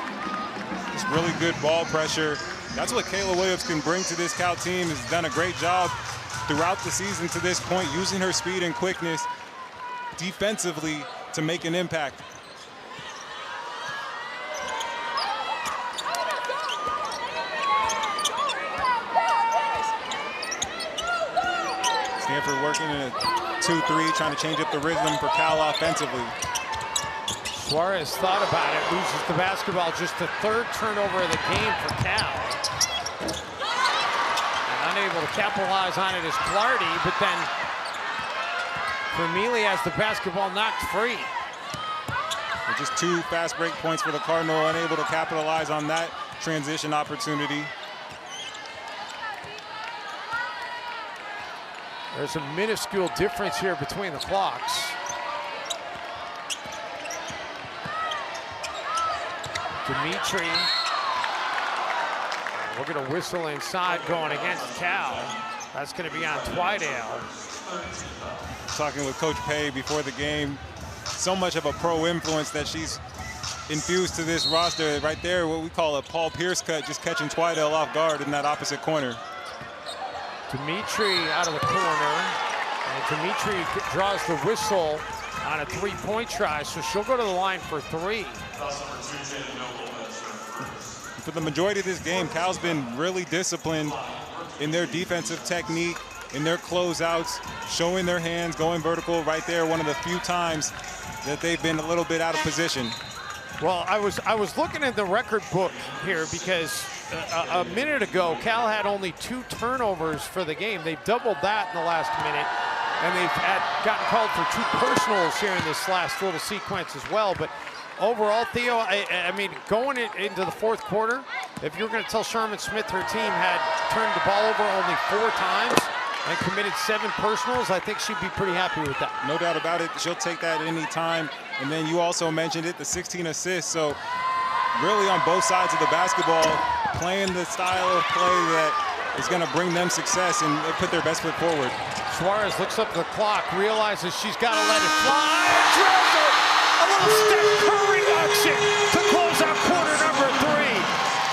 Just really good ball pressure. That's what Kayla Williams can bring to this Cal team. Has done a great job throughout the season to this point, using her speed and quickness defensively to make an impact. Stanford working in a 2-3, trying to change up the rhythm for Cal offensively. Suarez thought about it, loses the basketball, just the 3rd turnover of the game for Cal. And unable to capitalize on it is Clardy, but then Krimili has the basketball knocked free. And just 2 fast break points for the Cardinal, unable to capitalize on that transition opportunity. There's a minuscule difference here between the clocks. Demeter. We're going to whistle inside going against Cal. That's going to be on Twidale. Talking with Coach Pay before the game, so much of a pro influence that she's infused to this roster. Right there, what we call a Paul Pierce cut, just catching Twidale off guard in that opposite corner. Demeter out of the corner. And Demeter draws the whistle on a 3-point try, so she'll go to the line for 3. For the majority of this game, Cal's been really disciplined in their defensive technique, in their closeouts, showing their hands, going vertical right there. One of the few times that they've been a little bit out of position. Well, I was looking at the record book here because a minute ago, Cal had only 2 turnovers for the game. They've doubled that in the last minute, and they've gotten called for 2 personals here in this last little sequence as well. But overall, Theo, I mean, going into the 4th quarter, if you're going to tell Sherman Smith her team had turned the ball over only 4 times and committed 7 personals, I think she'd be pretty happy with that. No doubt about it. She'll take that at any time. And then you also mentioned it, the 16 assists. So really on both sides of the basketball, playing the style of play that is going to bring them success, and they put their best foot forward. Suarez looks up at the clock, realizes she's got to let it fly. Drills it! A little Steph Curry action to close out quarter number 3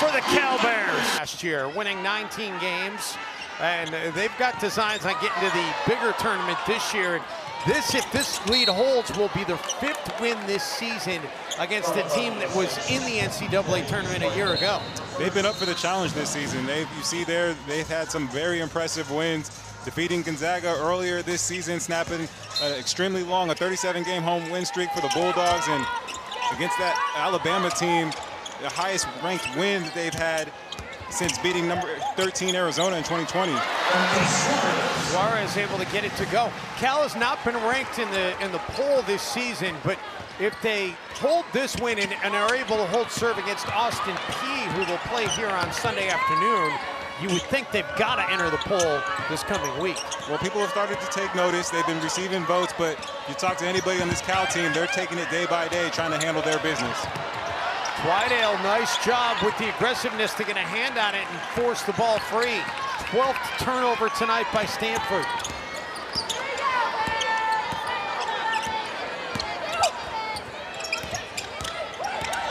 for the Cal Bears. Last year, winning 19 games, and they've got designs on getting to the bigger tournament this year. And if this lead holds, will be their 5th win this season against a team that was in the NCAA tournament a year ago. They've been up for the challenge this season. You see there, they've had some very impressive wins, defeating Gonzaga earlier this season, snapping extremely long, a 37-game home win streak for the Bulldogs, and against that Alabama team, the highest ranked win that they've had since beating number 13 Arizona in 2020. Suarez able to get it to go. Cal has not been ranked in the poll this season, but if they hold this win and are able to hold serve against Austin Peay, who will play here on Sunday afternoon, you would think they've got to enter the poll this coming week. Well, people have started to take notice. They've been receiving votes, but you talk to anybody on this Cal team, they're taking it day by day, trying to handle their business. Twidale, nice job with the aggressiveness to get a hand on it and force the ball free. 12th turnover tonight by Stanford.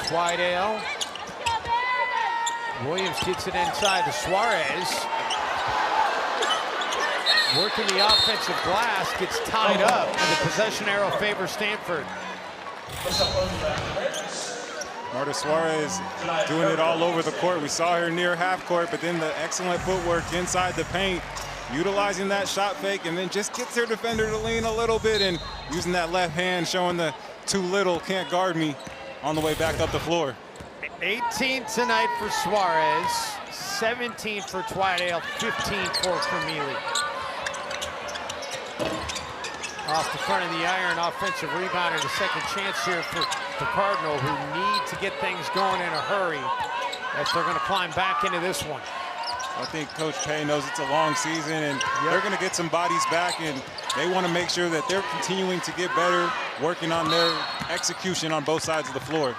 Twidale. Williams gets it inside to Suarez. Working the offensive glass, gets tied up, and the possession arrow favors Stanford. Marta Suarez doing it all over the court. We saw her near half court, but then the excellent footwork inside the paint, utilizing that shot fake, and then just gets her defender to lean a little bit and using that left hand, showing the too little, can't guard me on the way back up the floor. 18 tonight for Suarez, 17 for Twidale, 15 for Krimili. Off the front of the iron, offensive rebound and a second chance here for the Cardinal, who need to get things going in a hurry if they're going to climb back into this one. I think Coach Pay knows it's a long season, and they're going to get some bodies back, and they want to make sure that they're continuing to get better, working on their execution on both sides of the floor.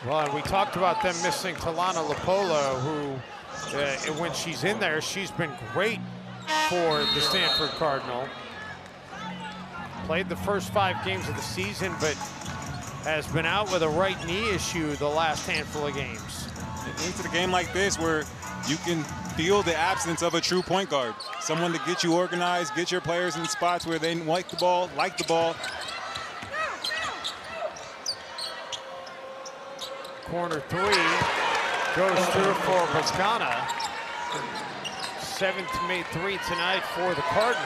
Well, and we talked about them missing Talana Lapola, who, when she's in there, she's been great for the Stanford Cardinal. Played the first 5 games of the season, but has been out with a right knee issue the last handful of games. Into the game like this, where you can feel the absence of a true point guard, someone to get you organized, get your players in spots where they like the ball. Corner 3 goes through for Boscana. 7th made 3 tonight for the Cardinal.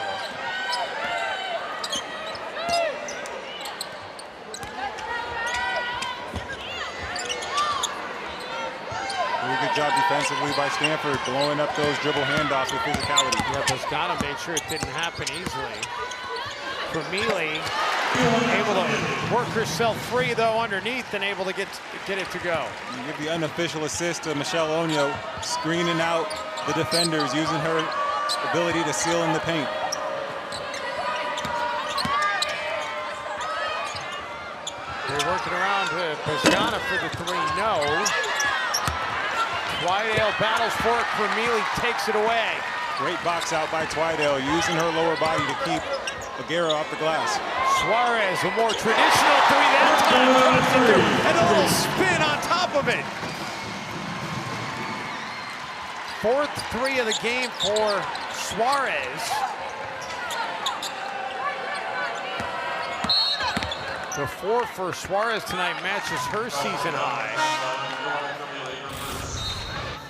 Really good job defensively by Stanford, blowing up those dribble handoffs with physicality. Yeah, Boscana made sure it didn't happen easily. Krimili able to work herself free though underneath and able to get it to go. You give the unofficial assist to Michelle Onyo, screening out the defenders, using her ability to seal in the paint. They're working around Boscana for the 3, no. Twidale battles for it, Krimili takes it away. Great box out by Twidale, using her lower body to keep Aguirre off the glass. Suarez, a more traditional 3 that time, and a little spin on top of it. 4th 3 of the game for Suarez. The 4 for Suarez tonight matches her season high.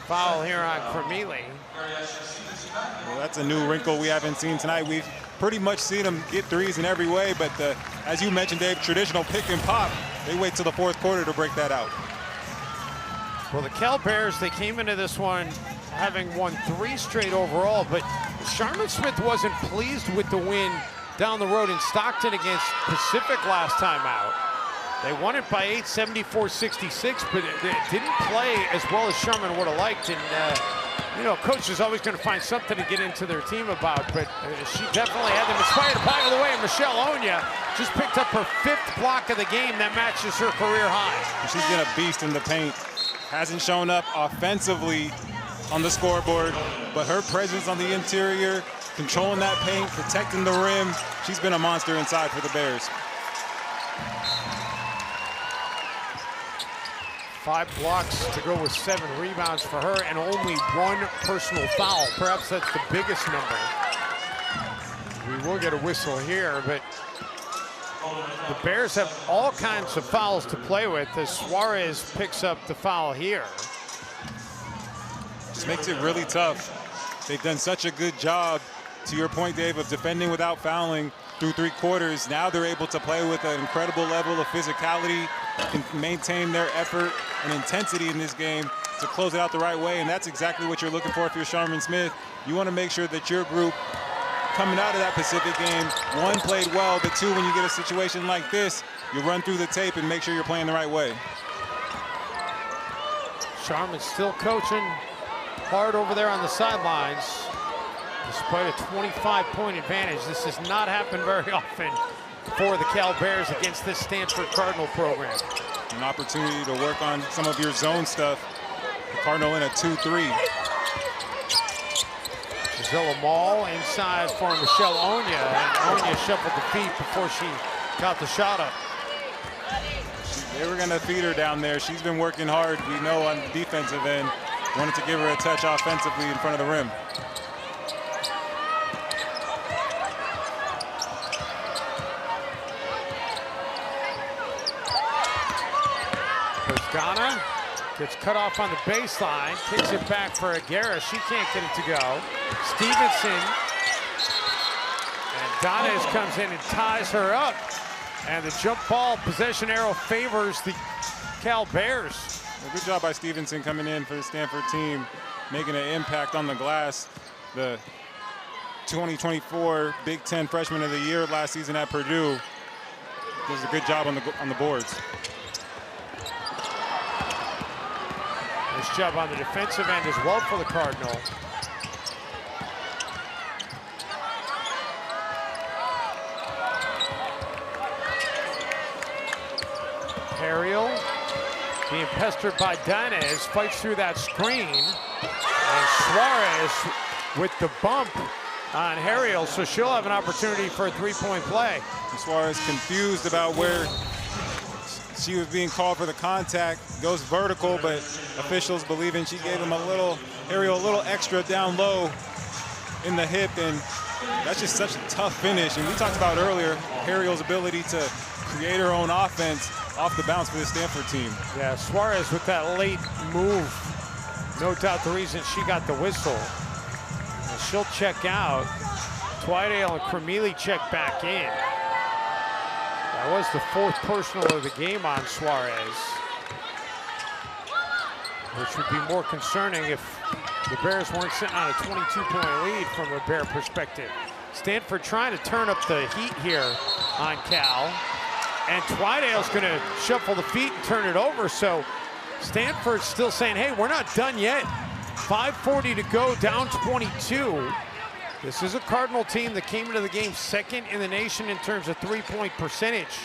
Foul here on Krimili. Well, that's a new wrinkle we haven't seen tonight. We've pretty much seen them get 3s in every way, but as you mentioned, Dave, traditional pick and pop, they wait till the 4th quarter to break that out. Well, the Cal Bears, they came into this one having won 3 straight overall, but Charmin Smith wasn't pleased with the win down the road in Stockton against Pacific last time out. They won it by 8, 74-66, but it didn't play as well as Sherman would have liked. And, you know, coach is always going to find something to get into their team about, but she definitely had them inspired. By the way, Michelle Onya just picked up her 5th block of the game that matches her career high. She's been a beast in the paint. Hasn't shown up offensively on the scoreboard, but her presence on the interior, controlling that paint, protecting the rim, she's been a monster inside for the Bears. 5 blocks to go with 7 rebounds for her and only 1 personal foul. Perhaps that's the biggest number. We will get a whistle here, but the Bears have all kinds of fouls to play with as Suarez picks up the foul here. Just makes it really tough. They've done such a good job, to your point, Dave, of defending without fouling through 3 quarters. Now they're able to play with an incredible level of physicality, can maintain their effort and intensity in this game, to close it out the right way, and that's exactly what you're looking for if you're Sharman Smith. You want to make sure that your group coming out of that Pacific game, one, played well, but two, when you get a situation like this, you run through the tape and make sure you're playing the right way. Sharman still coaching hard over there on the sidelines. Despite a 25-point advantage, this has not happened very often for the Cal Bears against this Stanford Cardinal program. An opportunity to work on some of your zone stuff. The Cardinal in a 2-3. Gisela Maul inside for Michelle Onya, and Onya shuffled the feet before she got the shot up. They were going to feed her down there. She's been working hard, we know, on the defensive end. Wanted to give her a touch offensively in front of the rim. Donna gets cut off on the baseline, kicks it back for Aguirre. She can't get it to go. Stevenson, and Donna comes in and ties her up. And the jump ball possession arrow favors the Cal Bears. Well, good job by Stevenson coming in for the Stanford team, making an impact on the glass. The 2024 Big Ten Freshman of the Year last season at Purdue does a good job on the boards. Nice job on the defensive end as well for the Cardinal. Ariel being pestered by Danez, fights through that screen. And Suarez with the bump on Ariel, so she'll have an opportunity for a three-point play. Suarez confused about where she was being called for the contact, goes vertical, but officials believing she gave him Ariel a little extra down low in the hip, and that's just such a tough finish. And we talked about earlier, Ariel's ability to create her own offense off the bounce for the Stanford team. Yeah, Suarez with that late move, no doubt the reason she got the whistle. And she'll check out. Twidale and Krimili check back in. That was the fourth personal of the game on Suarez, which would be more concerning if the Bears weren't sitting on a 22-point lead from a Bear perspective. Stanford trying to turn up the heat here on Cal, and Twidale's going to shuffle the feet and turn it over, so Stanford's still saying, hey, we're not done yet. 5:40 to go, down 22. This is a Cardinal team that came into the game second in the nation in terms of three-point percentage.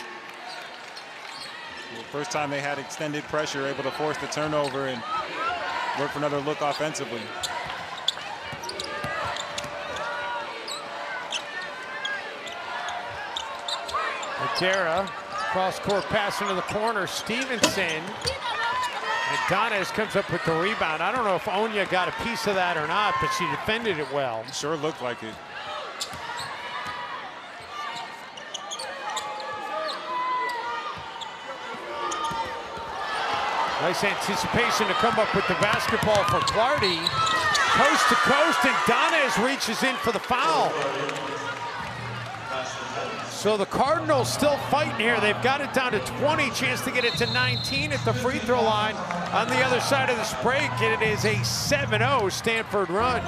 Well, first time they had extended pressure, able to force the turnover and work for another look offensively. Aguirre, cross-court pass into the corner. Stevenson. And Danez comes up with the rebound. I don't know if Onya got a piece of that or not, but she defended it well. Sure looked like it. Nice anticipation to come up with the basketball for Clardy. Coast to coast, and Danez reaches in for the foul. So the Cardinals still fighting here. They've got it down to 20, chance to get it to 19 at the free throw line on the other side of this break, and it is a 7-0 Stanford run.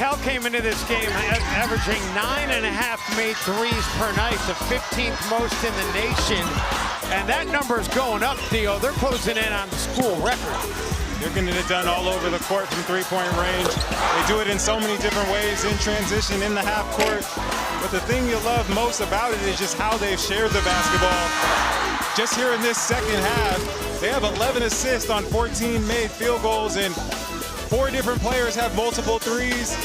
Cal came into this game averaging 9.5 made threes per night, the 15th most in the nation. And that number is going up, Theo. They're closing in on the school record. They're getting it done all over the court from three-point range. They do it in so many different ways, in transition, in the half court. But the thing you love most about it is just how they've shared the basketball. Just here in this second half, they have 11 assists on 14 made field goals, and 4 different players have multiple threes.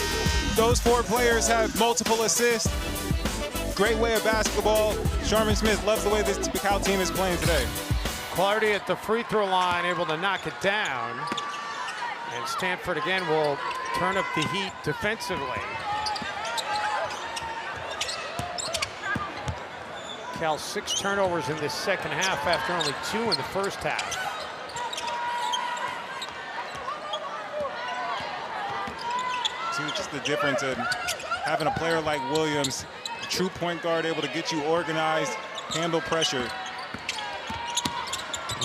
Those 4 players have multiple assists. Great way of basketball. Sharman Smith loves the way this Cal team is playing today. Clardy at the free throw line, able to knock it down. And Stanford again will turn up the heat defensively. Cal 6 turnovers in this second half after only 2 in the first half. See just the difference in having a player like Williams, a true point guard, able to get you organized, handle pressure.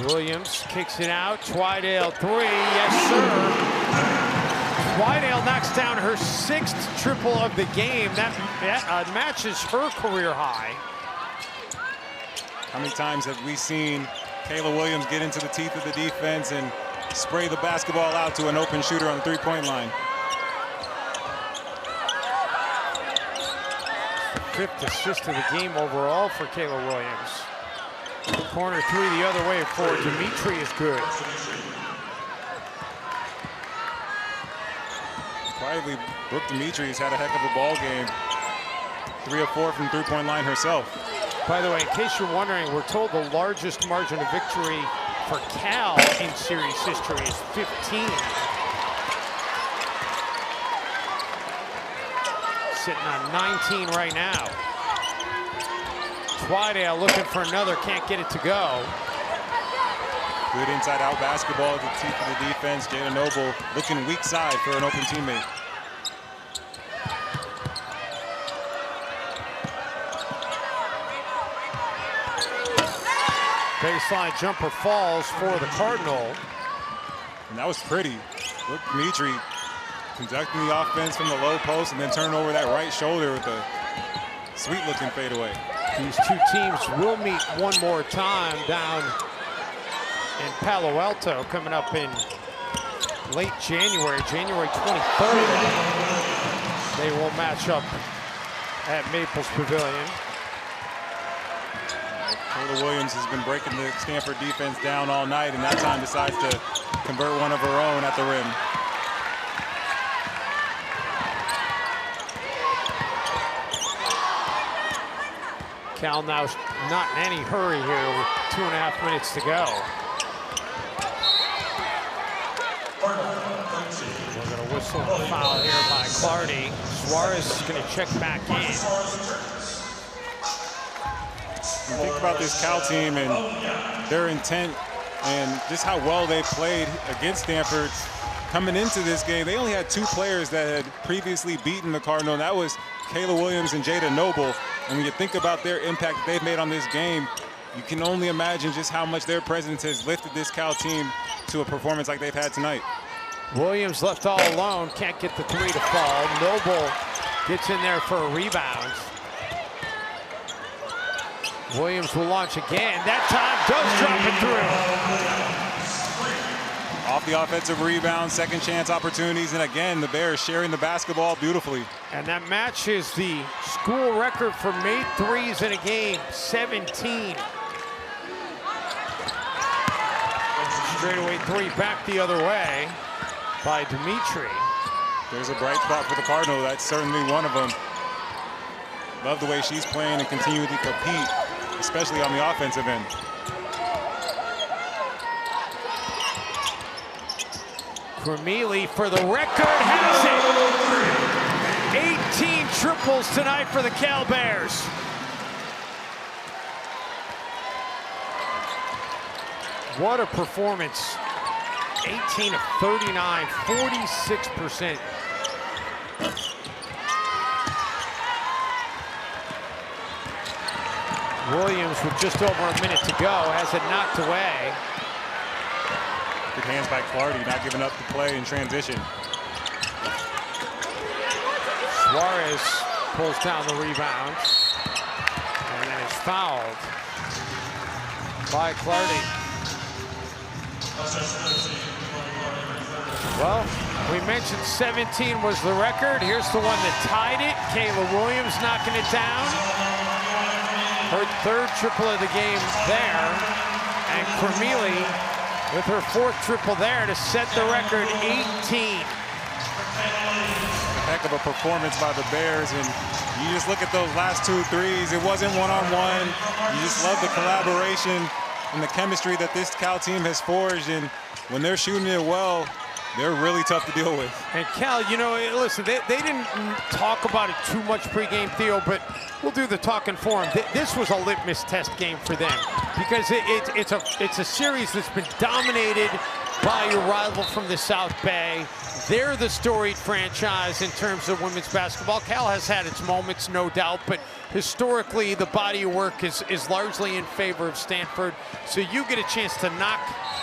Williams kicks it out. Twidale 3, yes sir. Twidale knocks down her 6th triple of the game. That matches her career high. How many times have we seen Kayla Williams get into the teeth of the defense and spray the basketball out to an open shooter on the three-point line? 5th assist of the game overall for Kayla Williams. Corner 3 the other way for Demeter is good. Quietly, Brooke Demeter has had a heck of a ball game. 3 of 4 from three-point line herself. By the way, in case you're wondering, we're told the largest margin of victory for Cal in series history is 15. Sitting on 19 right now. Twidale looking for another, can't get it to go. Good inside-out basketball at the teeth of the defense. Jada Noble looking weak side for an open teammate. Baseline jumper falls for the Cardinal. And that was pretty. Brooke Demeter conducting the offense from the low post and then turn over that right shoulder with a sweet-looking fadeaway. These two teams will meet one more time down in Palo Alto coming up in late January, January 23rd. They will match up at Maples Pavilion. Kayla Williams has been breaking the Stanford defense down all night, and that time decides to convert one of her own at the rim. Cal now not in any hurry here with 2.5 minutes to go. We're going to whistle a foul here by Clardy. Suarez is going to check back in. You think about this Cal team and their intent and just how well they played against Stanford. Coming into this game, they only had 2 players that had previously beaten the Cardinal, and that was Kayla Williams and Jada Noble. And when you think about their impact that they've made on this game, you can only imagine just how much their presence has lifted this Cal team to a performance like they've had tonight. Williams left all alone, can't get the 3 to fall. Noble gets in there for a rebound. Williams will launch again. That time does drop it through. Off the offensive rebound, second chance opportunities, and again, the Bears sharing the basketball beautifully. And that matches the school record for made threes in a game, 17. Straightaway 3 back the other way by Demeter. There's a bright spot for the Cardinal. That's certainly one of them. Love the way she's playing and continuing to compete, especially on the offensive end. Krimili, for the record, has it. 18 triples tonight for the Cal Bears. What a performance. 18 of 39, 46%. Williams with just over a minute to go has it knocked away. Good hands by Clardy, not giving up the play in transition. Suarez pulls down the rebound and then is fouled by Clardy. Well, we mentioned 17 was the record. Here's the one that tied it. Kayla Williams knocking it down. Her third triple of the game there. And Krimili with her fourth triple there to set the record, 18. Heck of a performance by the Bears, and you just look at those last 2 threes. It wasn't one-on-one. You just love the collaboration and the chemistry that this Cal team has forged, and when they're shooting it well, they're really tough to deal with. And Cal, you know, listen, they didn't talk about it too much pregame, Theo, but we'll do the talking for them. This was a litmus test game for them because it's a series that's been dominated by your rival from the South Bay. They're the storied franchise in terms of women's basketball. Cal has had its moments, no doubt, but historically the body of work is largely in favor of Stanford. So you get a chance to knock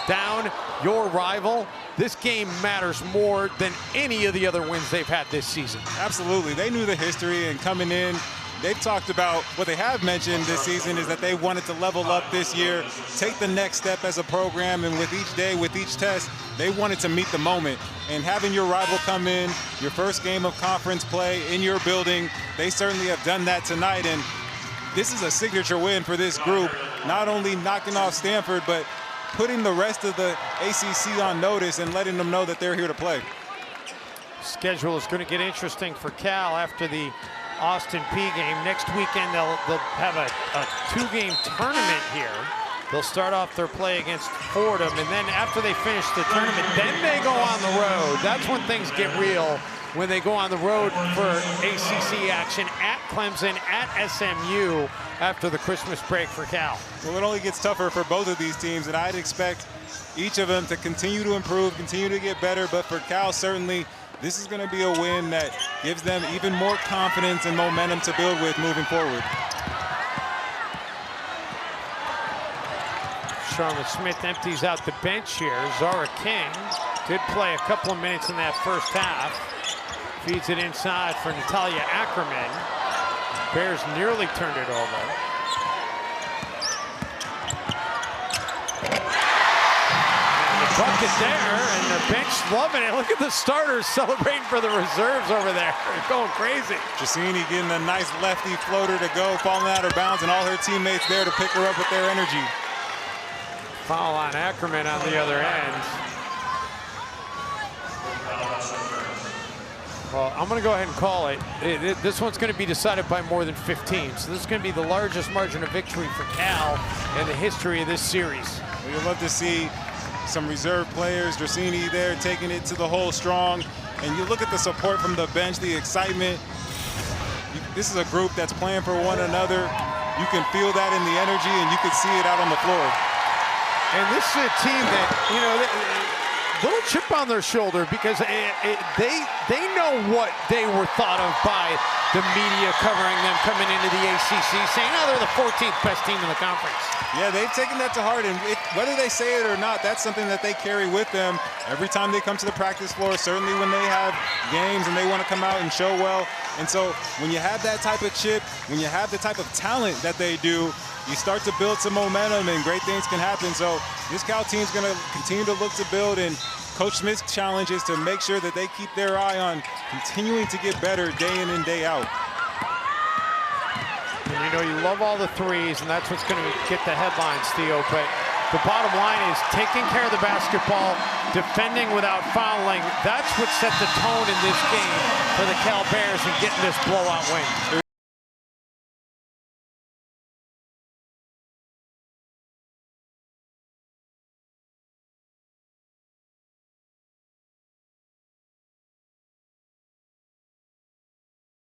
down your rival. This game matters more than any of the other wins they've had this season. Absolutely. They knew the history, and coming in, they've talked about what they have mentioned this season is that they wanted to level up this year, take the next step as a program, and with each day, with each test, they wanted to meet the moment. And having your rival come in, your first game of conference play in your building, they certainly have done that tonight. And this is a signature win for this group, not only knocking off Stanford, but putting the rest of the ACC on notice and letting them know that they're here to play. Schedule is going to get interesting for Cal after the Austin Peay game. Next weekend they'll have a 2-game tournament here. They'll start off their play against Fordham, and then after they finish the tournament, then they go on the road. That's when things get real, when they go on the road for ACC action at Clemson, at SMU after the Christmas break for Cal. Well, it only gets tougher for both of these teams, and I'd expect each of them to continue to improve, continue to get better, but for Cal, certainly, this is going to be a win that gives them even more confidence and momentum to build with moving forward. Charlotte Smith empties out the bench here. Zara King did play a couple of minutes in that first half. Feeds it inside for Natalia Ackerman. Bears nearly turned it over. Bucket there, and the bench loving it. Look at the starters celebrating for the reserves over there. They're going crazy. Jacini getting a nice lefty floater to go, falling out of bounds, and all her teammates there to pick her up with their energy. Foul on Ackerman on the other end. Well, I'm going to go ahead and call it. This one's going to be decided by more than 15. So this is going to be the largest margin of victory for Cal in the history of this series. Well, you'll love to see some reserve players, Dracini there taking it to the hole strong, and you look at the support from the bench, the excitement. This is a group that's playing for one another. You can feel that in the energy, and you can see it out on the floor. And this is a team that, you know, little chip on their shoulder because they know what they were thought of by the media covering them coming into the ACC, saying, oh, they're the 14th best team in the conference. Yeah, they've taken that to heart, and whether they say it or not, that's something that they carry with them every time they come to the practice floor, certainly when they have games and they want to come out and show well. And so when you have that type of chip, when you have the type of talent that they do, you start to build some momentum and great things can happen. So this Cal team's going to continue to look to build, and Coach Smith's challenge is to make sure that they keep their eye on continuing to get better day in and day out. And you know, you love all the threes, and that's what's going to get the headlines, Theo, but the bottom line is taking care of the basketball, defending without fouling. That's what set the tone in this game for the Cal Bears and getting this blowout win.